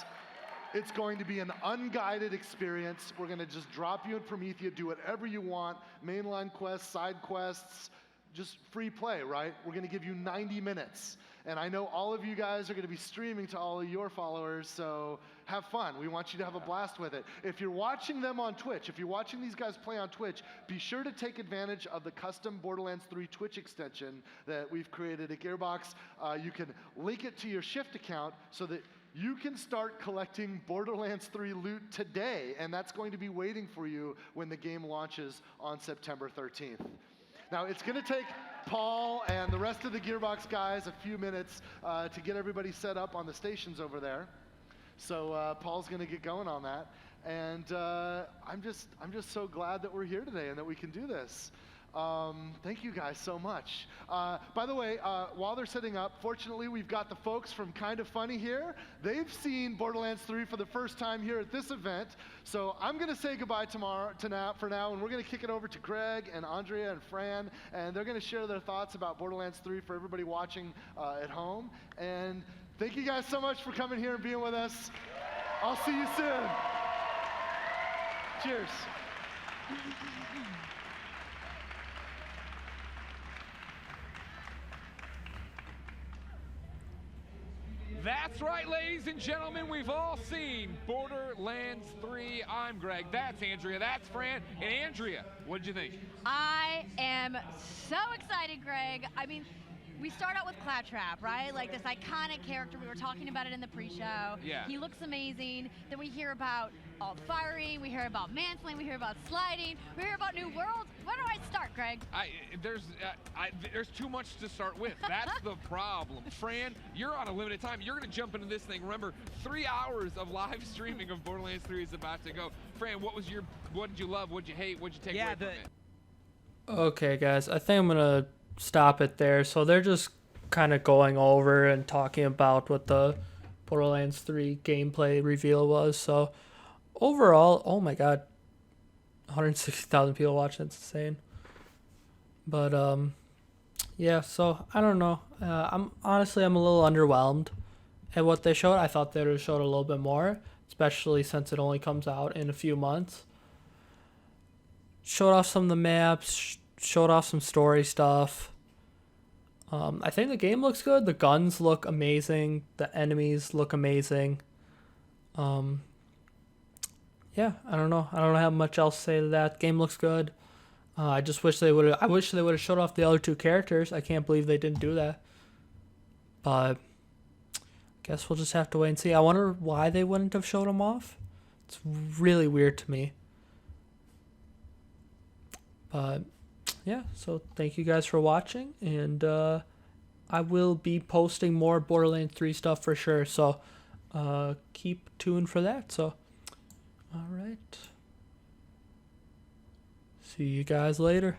It's going to be an unguided experience. We're going to just drop you in Promethea, do whatever you want, mainline quests, side quests, just free play, right? We're going to give you 90 minutes. And I know all of you guys are going to be streaming to all of your followers, so have fun. We want you to have a blast with it. If you're watching them on Twitch, if you're watching these guys play on Twitch, be sure to take advantage of the custom Borderlands 3 Twitch extension that we've created at Gearbox. You can link it to your Shift account so that you can start collecting Borderlands 3 loot today, and that's going to be waiting for you when the game launches on September 13th. Now, it's going to take Paul and the rest of the Gearbox guys a few minutes to get everybody set up on the stations over there. So Paul's going to get going on that. And I'm just so glad that we're here today and that we can do this. Thank you guys so much. By the way, while they're setting up, fortunately, we've got the folks from Kind of Funny here. They've seen Borderlands 3 for the first time here at this event. So I'm going to say goodbye for now, and we're going to kick it over to Greg and Andrea and Fran, and they're going to share their thoughts about Borderlands 3 for everybody watching at home. And thank you guys so much for coming here and being with us. I'll see you soon. Cheers. That's right, ladies and gentlemen, we've all seen Borderlands 3. I'm Greg, that's Andrea, that's Fran, and Andrea, what did you think? I am so excited, Greg. I mean, we start out with Claptrap, right? Like this iconic character. We were talking about it in the pre-show. Yeah. He looks amazing. Then we hear about all firing. We hear about manslaying. We hear about sliding. We hear about new worlds. Where do I start, Greg? There's too much to start with. That's the problem. Fran, you're on a limited time. You're going to jump into this thing. Remember, 3 hours of live streaming of Borderlands 3 is about to go. Fran, what did you love? What did you hate? What did you take away from it? Okay, guys, I think I'm going to stop it there. So they're just kind of going over and talking about what the Borderlands 3 gameplay reveal was. So overall, oh my god, 160,000 people watching. It's insane. But yeah. So I don't know. I'm a little underwhelmed at what they showed. I thought they would have showed a little bit more, especially since it only comes out in a few months. Showed off some of the maps. Showed off some story stuff. I think the game looks good. The guns look amazing. The enemies look amazing. Yeah, I don't know. I don't have much else to say to that. Game looks good. I just wish they would have. I wish they would have showed off the other two characters. I can't believe they didn't do that. But guess we'll just have to wait and see. I wonder why they wouldn't have showed them off. It's really weird to me. But yeah, so thank you guys for watching, and I will be posting more Borderlands 3 stuff for sure. So keep tuned for that. So. All right. See you guys later.